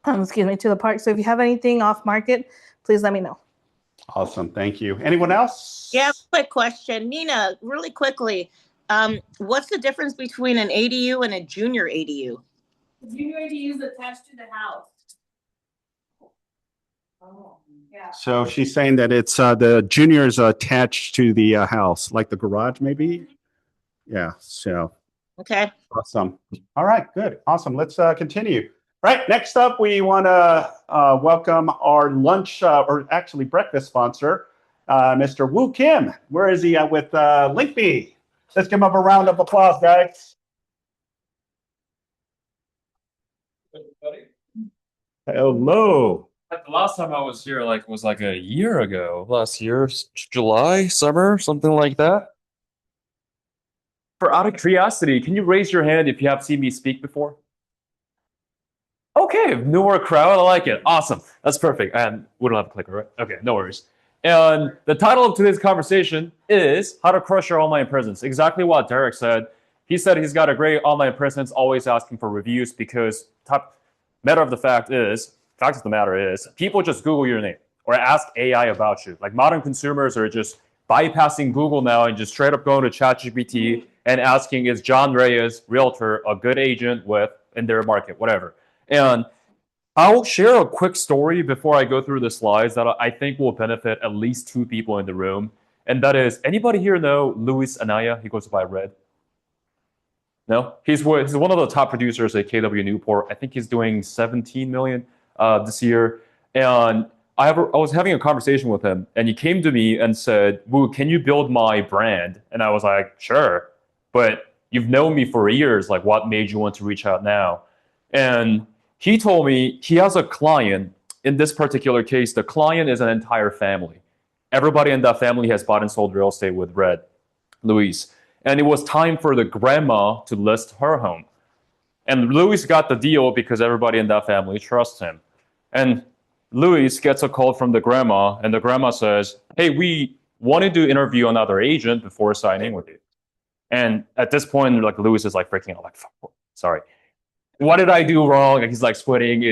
to the park. So if you have anything off market, please let me know. Awesome. Thank you. Anyone else? Yeah, quick question. Nina, really quickly, what's the difference between an ADU and a junior ADU? The junior ADU is attached to the house. Oh, yeah. So she's saying that it's the juniors are attached to the house, like the garage, maybe. Yeah. So Okay. awesome. All right. Good. Awesome. Let's continue. Right. Next up, we want to welcome our lunch or actually breakfast sponsor, Mr. Woo Kim. Where is he with Linkme? Let's give him a round of applause, guys. Hello. The last time I was here, was like a year ago. Last year, July, summer, something like that. For out of curiosity, can you raise your hand if you have seen me speak before? Okay, newer crowd, I like it. Awesome, that's perfect. And we don't have a clicker, right? Okay, no worries. And the title of today's conversation is How to Crush Your Online Presence. Exactly what Derek said. He said he's got a great online presence, always asking for reviews because matter of the fact of the matter is, people just Google your name or ask AI about you. Like modern consumers are just bypassing Google now and just straight up going to ChatGPT and asking, is John Reyes, realtor, a good agent in their market, whatever. And I'll share a quick story before I go through the slides that I think will benefit at least 2 people in the room. And that is, anybody here know Luis Anaya? He goes by Red. No? He's one of the top producers at KW Newport. I think he's doing 17 million this year. And I was having a conversation with him, and he came to me and said, Woo, can you build my brand? And I was like, sure, but you've known me for years. Like, what made you want to reach out now? And he told me he has a client. In this particular case, the client is an entire family. Everybody in that family has bought and sold real estate with Red, Luis. And it was time for the grandma to list her home. And Luis got the deal because everybody in that family trusts him. And Luis gets a call from the grandma, and the grandma says, hey, we wanted to interview another agent before signing with you. And at this point, like Luis is like freaking out, like, sorry. What did I do wrong? And he's like sweating,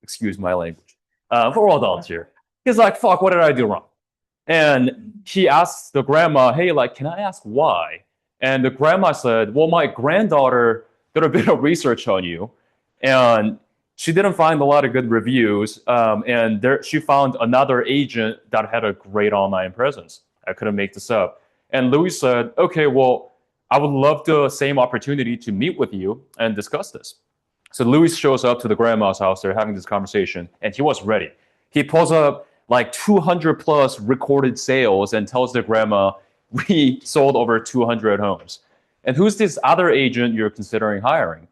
excuse my language. For all adults here. He's like, fuck, what did I do wrong? And he asks the grandma, hey, like, can I ask why? And the grandma said, well, my granddaughter did a bit of research on you, and she didn't find a lot of good reviews. And she found another agent that had a great online presence. I couldn't make this up. And Luis said, okay, well, I would love the same opportunity to meet with you and discuss this. So Luis shows up to the grandma's house. They're having this conversation, and he was ready. He pulls up like 200 plus recorded sales and tells the grandma, we sold over 200 homes. And who's this other agent you're considering hiring?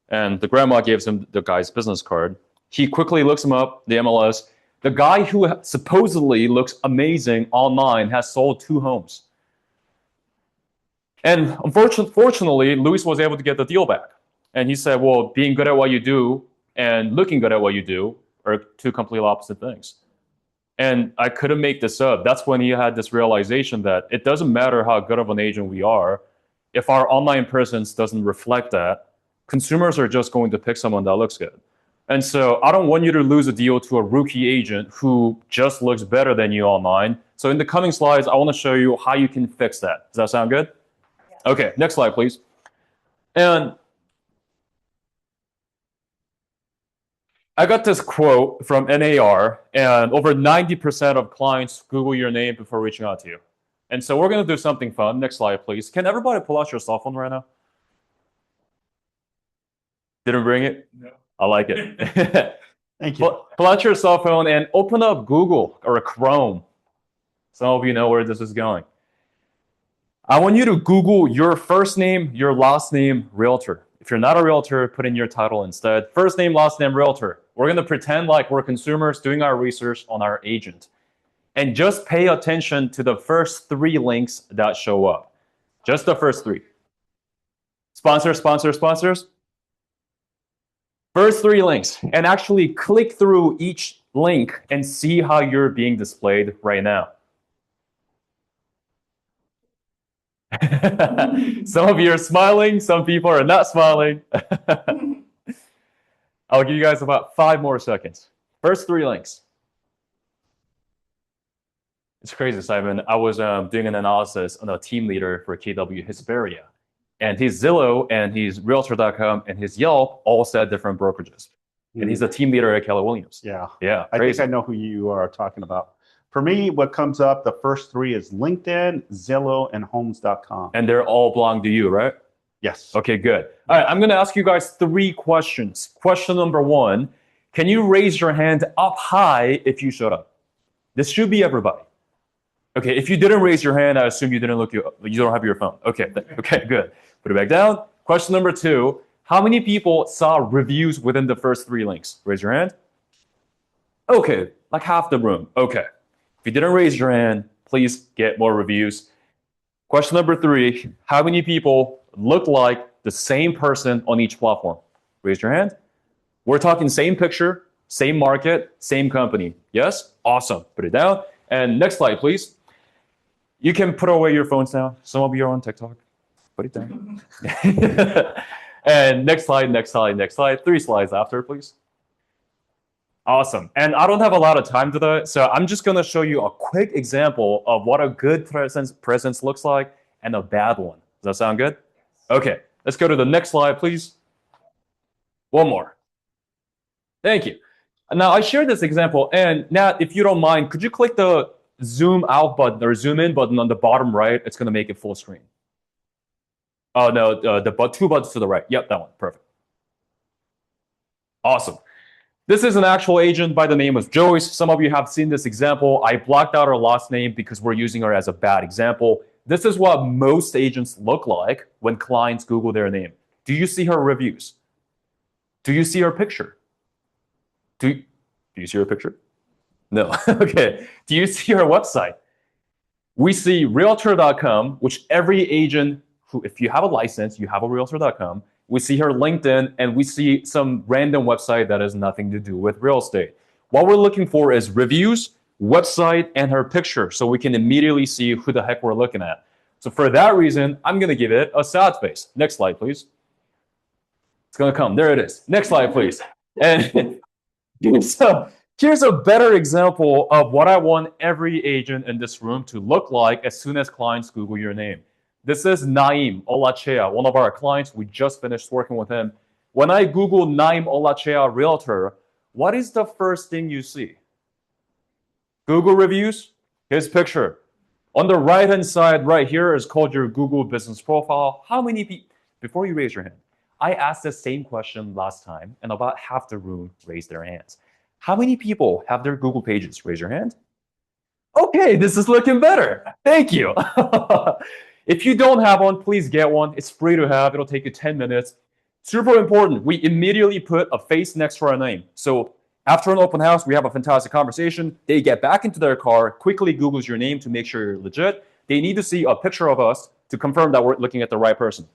And the grandma gives him the guy's business card. He quickly looks him up, the MLS. The guy who supposedly looks amazing online has sold 2 homes. And unfortunately, Luis was able to get the deal back. And he said, well, being good at what you do and looking good at what you do are 2 completely opposite things. And I couldn't make this up. That's when he had this realization that it doesn't matter how good of an agent we are. If our online presence doesn't reflect that, consumers are just going to pick someone that looks good. And so I don't want you to lose a deal to a rookie agent who just looks better than you online. So in the coming slides, I want to show you how you can fix that. Does that sound good? Yeah. Okay, next slide, please. And I got this quote from NAR, and over 90% of clients Google your name before reaching out to you. And so we're going to do something fun. Next slide, please. Can everybody pull out your cell phone right now? Didn't bring it? No. I like it. Thank you. Pull out your cell phone and open up Google or Chrome. Some of you know where this is going. I want you to Google your first name, your last name, realtor. If you're not a realtor, put in your title instead. First name, last name, realtor. We're going to pretend like we're consumers doing our research on our agent. And just pay attention to the first 3 links that show up. Just the first 3. Sponsors, sponsors, sponsors. First 3 links. And actually click through each link and see how you're being displayed right now. Some of you are smiling, some people are not smiling. I'll give you guys about 5 more seconds. First 3 links. It's crazy, Simon. I was doing an analysis on a team leader for KW Hesperia. And his Zillow and his Realtor.com and his Yelp all said different brokerages. And he's the team leader at Keller Williams. Yeah. Yeah. I Crazy. think I know who you are talking about. For me, what comes up, the first 3 is LinkedIn, Zillow, and Homes.com. And they're all belong to you, right? Yes. Okay, good. All right, I'm going to ask you guys 3 questions. Question number 1, can you raise your hand up high if you showed up? This should be everybody. Okay, if you didn't raise your hand, I assume you didn't you don't have your phone. Okay, okay, good. Put it back down. Question number 2, how many people saw reviews within the first 3 links? Raise your hand. Okay, like half the room. Okay. If you didn't raise your hand, please get more reviews. Question number 3, how many people look like the same person on each platform? Raise your hand. We're talking same picture, same market, same company. Yes? Awesome. Put it down. And next slide, please. You can put away your phones now. Some of you are on TikTok. Put it down. And next slide, next slide, next slide. 3 slides after, please. Awesome. And I don't have a lot of time today, so I'm just going to show you a quick example of what a good presence looks like and a bad one. Does that sound good? Okay. Let's go to the next slide, please. One more. Thank you. Now, I shared this example, and Nat, if you don't mind, could you click the zoom out button or zoom in button on the bottom right? It's going to make it full screen. Oh, no, the 2 buttons to the right. Yep, that one. Perfect. Awesome. This is an actual agent by the name of Joyce. Some of you have seen this example. I blocked out her last name because we're using her as a bad example. This is what most agents look like when clients Google their name. Do you see her reviews? Do you see her picture? Do you see her picture? No. Okay. Do you see her website? We see Realtor.com, which every agent who, if you have a license, you have a Realtor.com. We see her LinkedIn, and we see some random website that has nothing to do with real estate. What we're looking for is reviews, website, and her picture, so we can immediately see who the heck we're looking at. So for that reason, I'm going to give it a sad face. Next slide, please. It's going to come. There it is. Next slide, please. And so here's a better example of what I want every agent in this room to look like as soon as clients Google your name. This is Naim Olachea, one of our clients. We just finished working with him. When I Google Naim Olachea Realtor, what is the first thing you see? Google reviews, his picture. On the right-hand side right here is called your Google business profile. How many people, before you raise your hand, I asked the same question last time, and about half the room raised their hands. How many people have their Google pages? Raise your hand. Okay, this is looking better. Thank you. If you don't have one, please get one. It's free to have. It'll take you 10 minutes. Super important. We immediately put a face next to our name. So after an open house, we have a fantastic conversation. They get back into their car, quickly Googles your name to make sure you're legit. They need to see a picture of us to confirm that we're looking at the right person.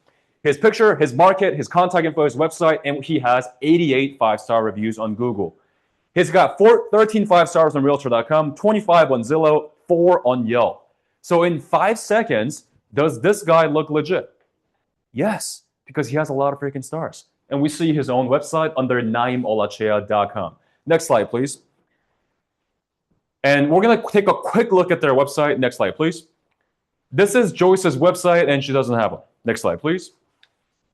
His picture, his market, his contact info, his website, and he has 88 5-star reviews on Google. He's got 13 5 stars on Realtor.com, 25 on Zillow, 4 on Yelp. So in 5 seconds, does this guy look legit? Yes, because he has a lot of freaking stars. and we see his own website under naimolachea.com. Next slide, please. And we're going to take a quick look at their website. Next slide, please. This is Joyce's website, and she doesn't have one. Next slide, please.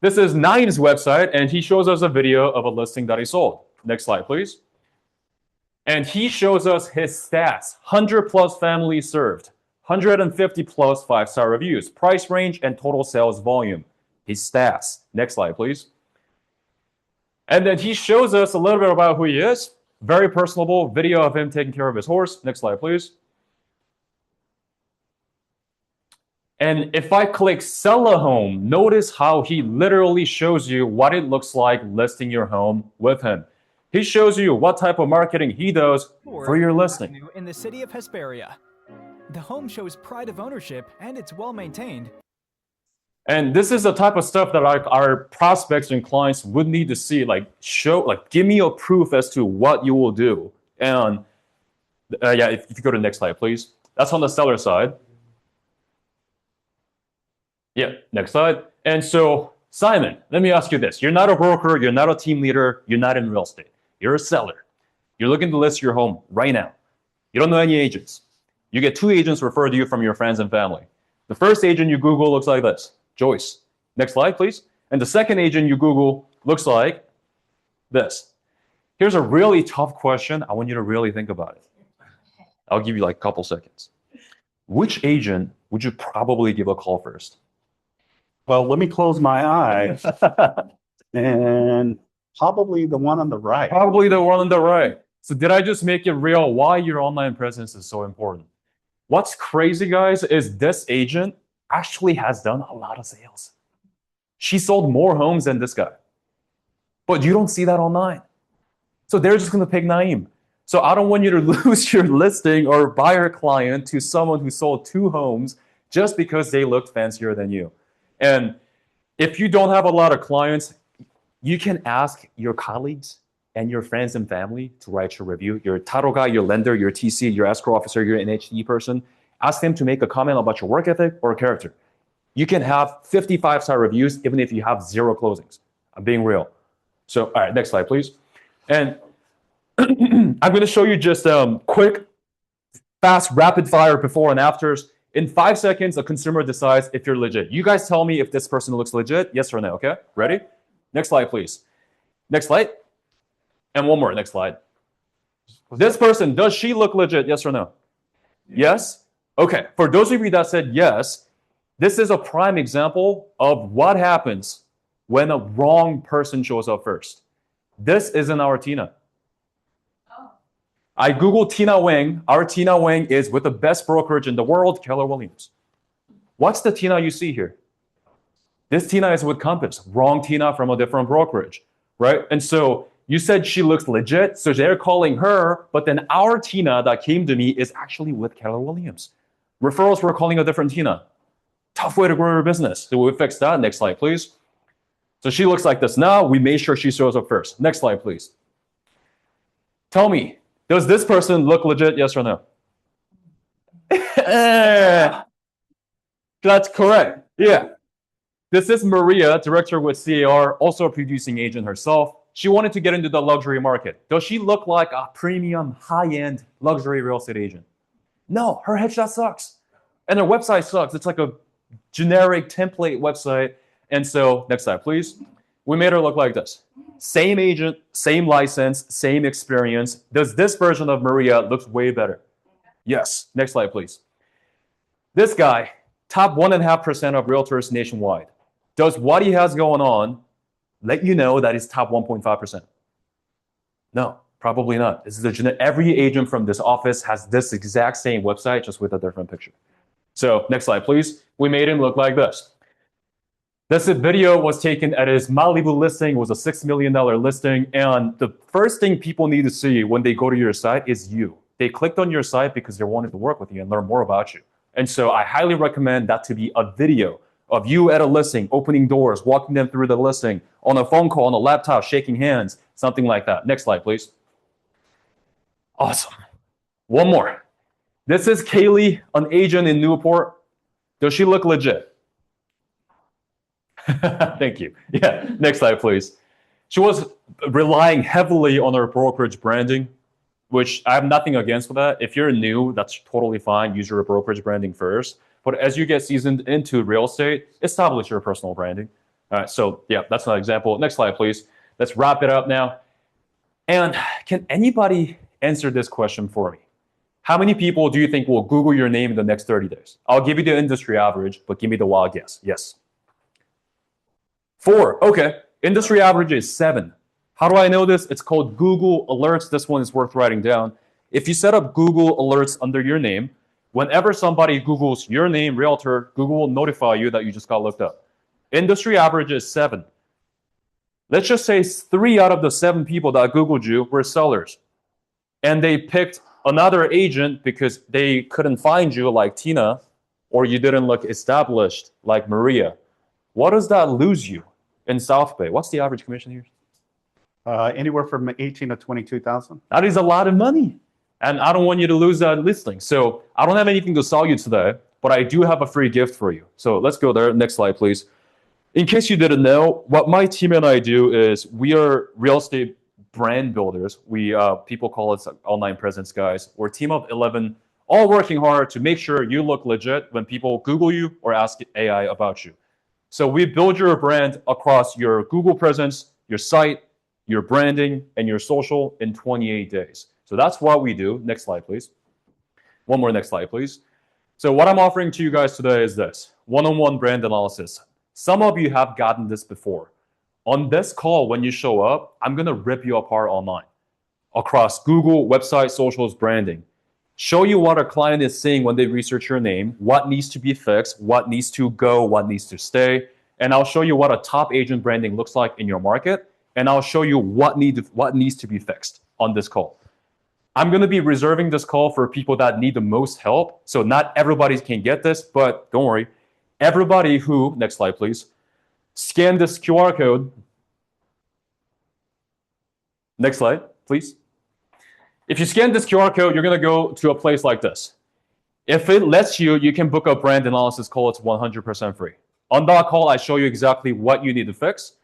This is Naim's website, and he shows us a video of a listing that he sold. Next slide, please. And he shows us his stats. 100 plus families served. 150 plus 5-star reviews. Price range and total sales volume. His stats. Next slide, please. And then he shows us a little bit about who he is. Very personable video of him taking care of his horse. Next slide, please. And if I click sell a home, notice how he literally shows you what it looks like listing your home with him. He shows you what type of marketing he does for your listing. In the city of Hesperia. The home shows pride of ownership and it's well maintained. And this is the type of stuff that our prospects and clients would need to see, give me a proof as to what you will do. And if you go to the next slide, please. That's on the seller side. Yeah, next slide. And so, Simon, let me ask you this. You're not a broker, you're not a team leader, you're not in real estate. You're a seller. You're looking to list your home right now. You don't know any agents. You get 2 agents referred to you from your friends and family. The first agent you Google looks like this, Joyce. Next slide, please. And the second agent you Google looks like this. Here's a really tough question. I want you to really think about it. I'll give you like a couple seconds. Which agent would you probably give a call first? Well, let me close my eyes. And probably the one on the right. Probably the one on the right. So did I just make it real why your online presence is so important? What's crazy, guys, is this agent actually has done a lot of sales. She sold more homes than this guy. But you don't see that online. So they're just going to pick Naim. So I don't want you to lose your listing or buyer client to someone who sold 2 homes just because they looked fancier than you. And if you don't have a lot of clients, you can ask your colleagues and your friends and family to write your review. Your title guy, your lender, your TC, your escrow officer, your NHD person. Ask them to make a comment about your work ethic or character. You can have 55-star reviews even if you have 0 closings. I'm being real. So, all right, next slide, please. And I'm going to show you just quick, fast, rapid fire before and afters. In 5 seconds, a consumer decides if you're legit. You guys tell me if this person looks legit, yes or no, okay? Ready? Next slide, please. Next slide. And one more, next slide. This person, does she look legit, yes or no? Yes? Okay, for those of you that said yes, this is a prime example of what happens when a wrong person shows up first. This isn't our Tina. I Googled Tina Wang. Our Tina Wang is with the best brokerage in the world, Keller Williams. What's the Tina you see here? This Tina is with Compass. Wrong Tina from a different brokerage, right? And so you said she looks legit, so they're calling her, but then our Tina that came to me is actually with Keller Williams. Referrals, we're calling a different Tina. Tough way to grow your business. So we fix that. Next slide, please. So she looks like this now. We made sure she shows up first. Next slide, please. Tell me, does this person look legit, yes or no? That's correct. Yeah. This is Maria, director with CAR, also a producing agent herself. She wanted to get into the luxury market. Does she look like a premium, high-end luxury real estate agent? No, her headshot sucks. And her website sucks. It's like a generic template website. And so, next slide, please. We made her look like this. Same agent, same license, same experience. Does this version of Maria look way better? Yes. Next slide, please. This guy, top 1.5% of realtors nationwide. Does what he has going on let you know that he's top 1.5%? No, probably not. This is every agent from this office has this exact same website, just with a different picture. So next slide, please. We made him look like this. This video was taken at his Malibu listing. It was a $6 million listing. And the first thing people need to see when they go to your site is you. They clicked on your site because they wanted to work with you and learn more about you. And so I highly recommend that to be a video of you at a listing, opening doors, walking them through the listing, on a phone call, on a laptop, shaking hands, something like that. Next slide, please. Awesome. One more. This is Kaylee, an agent in Newport. Does she look legit? Thank you. Yeah, next slide, please. She was relying heavily on her brokerage branding, which I have nothing against with that. If you're new, that's totally fine. Use your brokerage branding first. But as you get seasoned into real estate, establish your personal branding. All right, so yeah, that's an example. Next slide, please. Let's wrap it up now. And can anybody answer this question for me? How many people do you think will Google your name in the next 30 days? I'll give you the industry average, but give me the wild guess. Yes. 4. Okay. Industry average is 7. How do I know this? It's called Google Alerts. This one is worth writing down. If you set up Google Alerts under your name, whenever somebody Googles your name, realtor, Google will notify you that you just got looked up. Industry average is 7. Let's just say 3 out of the 7 people that Googled you were sellers. And they picked another agent because they couldn't find you like Tina, or you didn't look established like Maria. What does that lose you in South Bay? What's the average commission here? Anywhere from 18 to 22,000. That is a lot of money. And I don't want you to lose that listing. So I don't have anything to sell you today, but I do have a free gift for you. So let's go there. Next slide, please. In case you didn't know, what my team and I do is we are real estate brand builders. We people call us online presence guys. We're a team of 11, all working hard to make sure you look legit when people Google you or ask AI about you. So we build your brand across your Google presence, your site, your branding, and your social in 28 days. So that's what we do. Next slide, please. One more next slide, please. So what I'm offering to you guys today is this: one-on-one brand analysis. Some of you have gotten this before. On this call, when you show up, I'm going to rip you apart online across Google, website, socials, branding. Show you what a client is saying when they research your name, what needs to be fixed, what needs to go, what needs to stay. And I'll show you what a top agent branding looks like in your market. And I'll show you what needs to be fixed on this call. I'm going to be reserving this call for people that need the most help. So not everybody can get this, but don't worry. Everybody who, next slide, please, scan this QR code. Next slide, please. If you scan this QR code, you're going to go to a place like this. If it lets you, you can book a brand analysis call. It's 100% free. On that call, I show you exactly what you need to fix.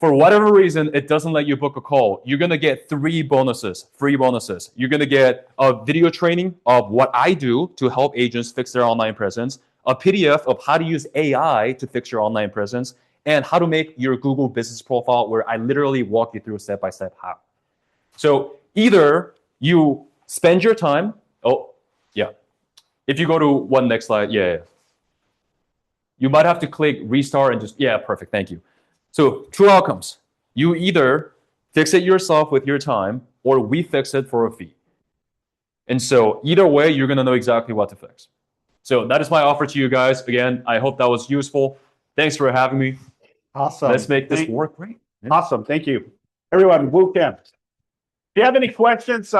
For whatever reason, it doesn't let you book a call. You're going to get 3 bonuses, free bonuses. You're going to get a video training of what I do to help agents fix their online presence, a PDF of how to use AI to fix your online presence, and how to make your Google business profile, where I literally walk you through step-by-step how. So either you spend your time, if you go to one next slide, you might have to click restart and just, perfect, thank you. So 2 outcomes. You either fix it yourself with your time, or we fix it for a fee. And so either way, you're going to know exactly what to fix. So that is my offer to you guys. Again, I hope that was useful. Thanks for having me. Awesome. Let's make this work great. Awesome. Thank you. Everyone, Woo Kim. If you have any questions,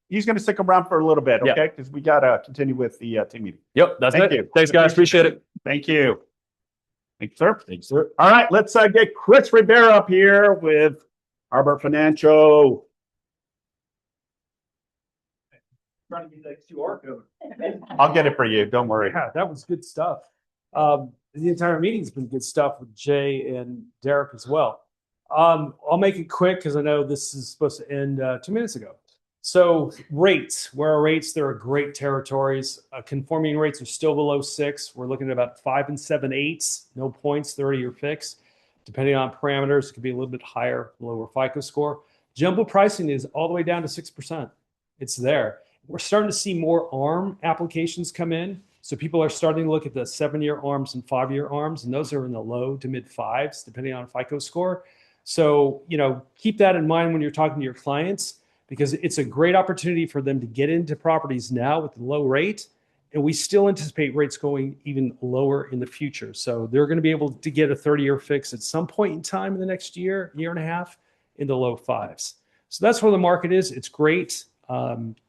he's going to stick around for a little bit, okay? Because we got to continue with the team meeting. Yep, that's Thank it. you. Thanks, guys. Appreciate it. Thank you. Thank you, sir. Thanks, sir. All right, let's get Chris Rivera up here with Harbor Financial. Trying to get that QR code. I'll get it for you. Don't worry. Yeah, that was good stuff. The entire meeting's been good stuff with Jay and Derek as well. I'll make it quick because I know this is supposed to end 2 minutes ago. So rates, where are rates? There are great territories. Conforming rates are still below 6. We're looking at about 5 7/8. No points, 30-year fix. Depending on parameters, it could be a little bit higher, lower FICO score. Jumbo pricing is all the way down to 6%. It's there. We're starting to see more ARM applications come in. So people are starting to look at the 7-year ARMs and 5-year ARMs, and those are in the low to mid 5s, depending on FICO score. So, keep that in mind when you're talking to your clients, because it's a great opportunity for them to get into properties now with the low rate. And we still anticipate rates going even lower in the future. So they're going to be able to get a 30-year fix at some point in time in the next year and a half in the low 5s. So that's where the market is. It's great.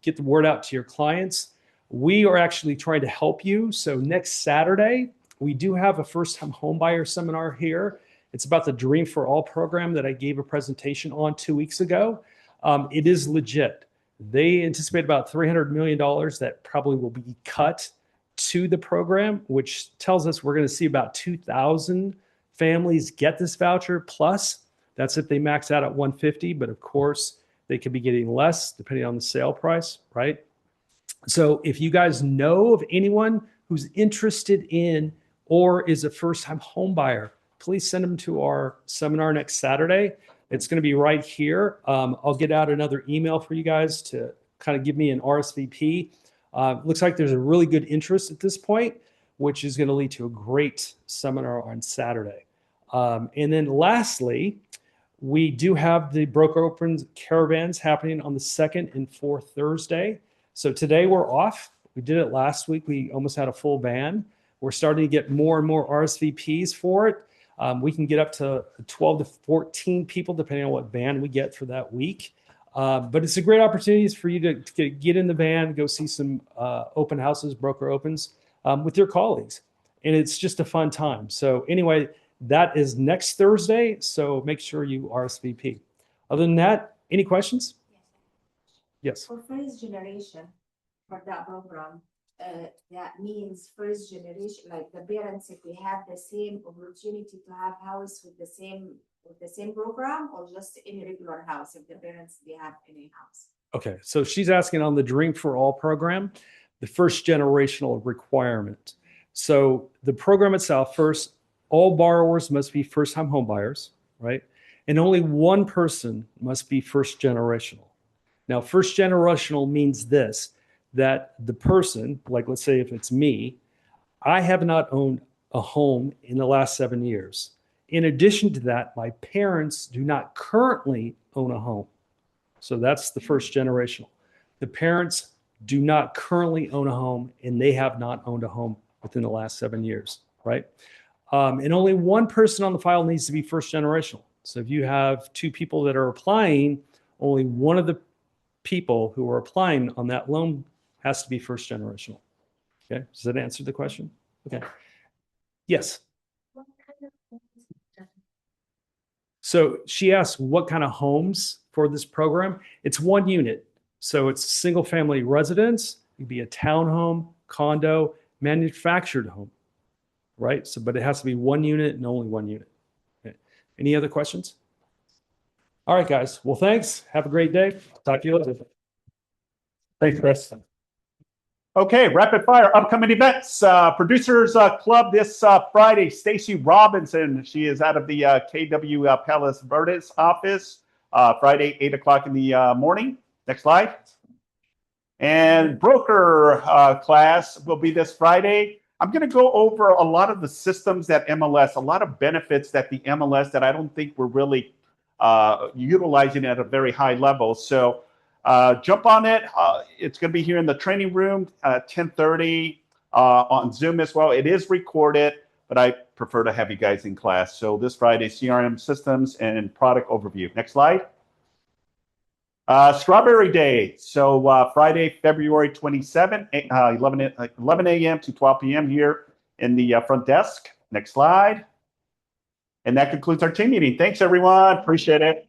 Get the word out to your clients. We are actually trying to help you. So next Saturday, we do have a first-time homebuyer seminar here. It's about the Dream for All program that I gave a presentation on 2 weeks ago. It is legit. They anticipate about $300 million that probably will be cut to the program, which tells us we're going to see about 2,000 families get this voucher, plus That's if they max out at 150, but of course they could be getting less depending on the sale price, right? So if you guys know of anyone who's interested in or is a first-time home buyer, please send them to our seminar next Saturday. It's going to be right here. I'll get out another email for you guys to kind of give me an RSVP. Looks like there's a really good interest at this point, which is going to lead to a great seminar on Saturday. And then lastly, we do have the Broker Opens caravans happening on the 2nd and 4th Thursday. So today we're off. We did it last week. We almost had a full van. We're starting to get more and more RSVPs for it. We can get up to 12 to 14 people, depending on what van we get for that week. But it's a great opportunity for you to get in the van, go see some open houses, broker opens with your colleagues. And it's just a fun time. So anyway, that is next Thursday. So make sure you RSVP. Other than that, any questions? Yes. For first generation, for that program, that means first generation, like the parents, if we have the same opportunity to have house with the same program, or just any regular house if the parents they have any house. Okay, so she's asking on the Dream for All program, the first generational requirement. So the program itself, first, all borrowers must be first-time home buyers, right? And only one person must be first generational. Now, first generational means this, that the person, like let's say if it's me, I have not owned a home in the last 7 years. In addition to that, my parents do not currently own a home. So that's the first generational. The parents do not currently own a home, and they have not owned a home within the last 7 years, right? And only one person on the file needs to be first generational. So if you have two people that are applying, only one of the people who are applying on that loan has to be first generational. Okay, does that answer the question? Okay. Yes. So she asked what kind of homes for this program. It's one unit. So it's single family residence. It could be a townhome, condo, manufactured home, right? So, but it has to be one unit and only one unit. Okay. Any other questions? All right, guys. Well, thanks. Have a great day. Talk to you later. Thanks, Chris. Okay, rapid fire upcoming events. Producers Club this Friday. Stacy Robinson, she is out of the KW Palos Verdes office. Friday, 8 o'clock in the morning. Next slide. And broker class will be this Friday. I'm going to go over a lot of the systems that MLS, a lot of benefits that the MLS that I don't think we're really utilizing at a very high level. So jump on it. It's going to be here in the training room at 10:30 on Zoom as well. It is recorded, but I prefer to have you guys in class. So this Friday, CRM systems and product overview. Next slide. Strawberry Day. So Friday, February 27, 11 a.m. to 12 p.m. here in the front desk. Next slide. And that concludes our team meeting. Thanks, everyone. Appreciate it.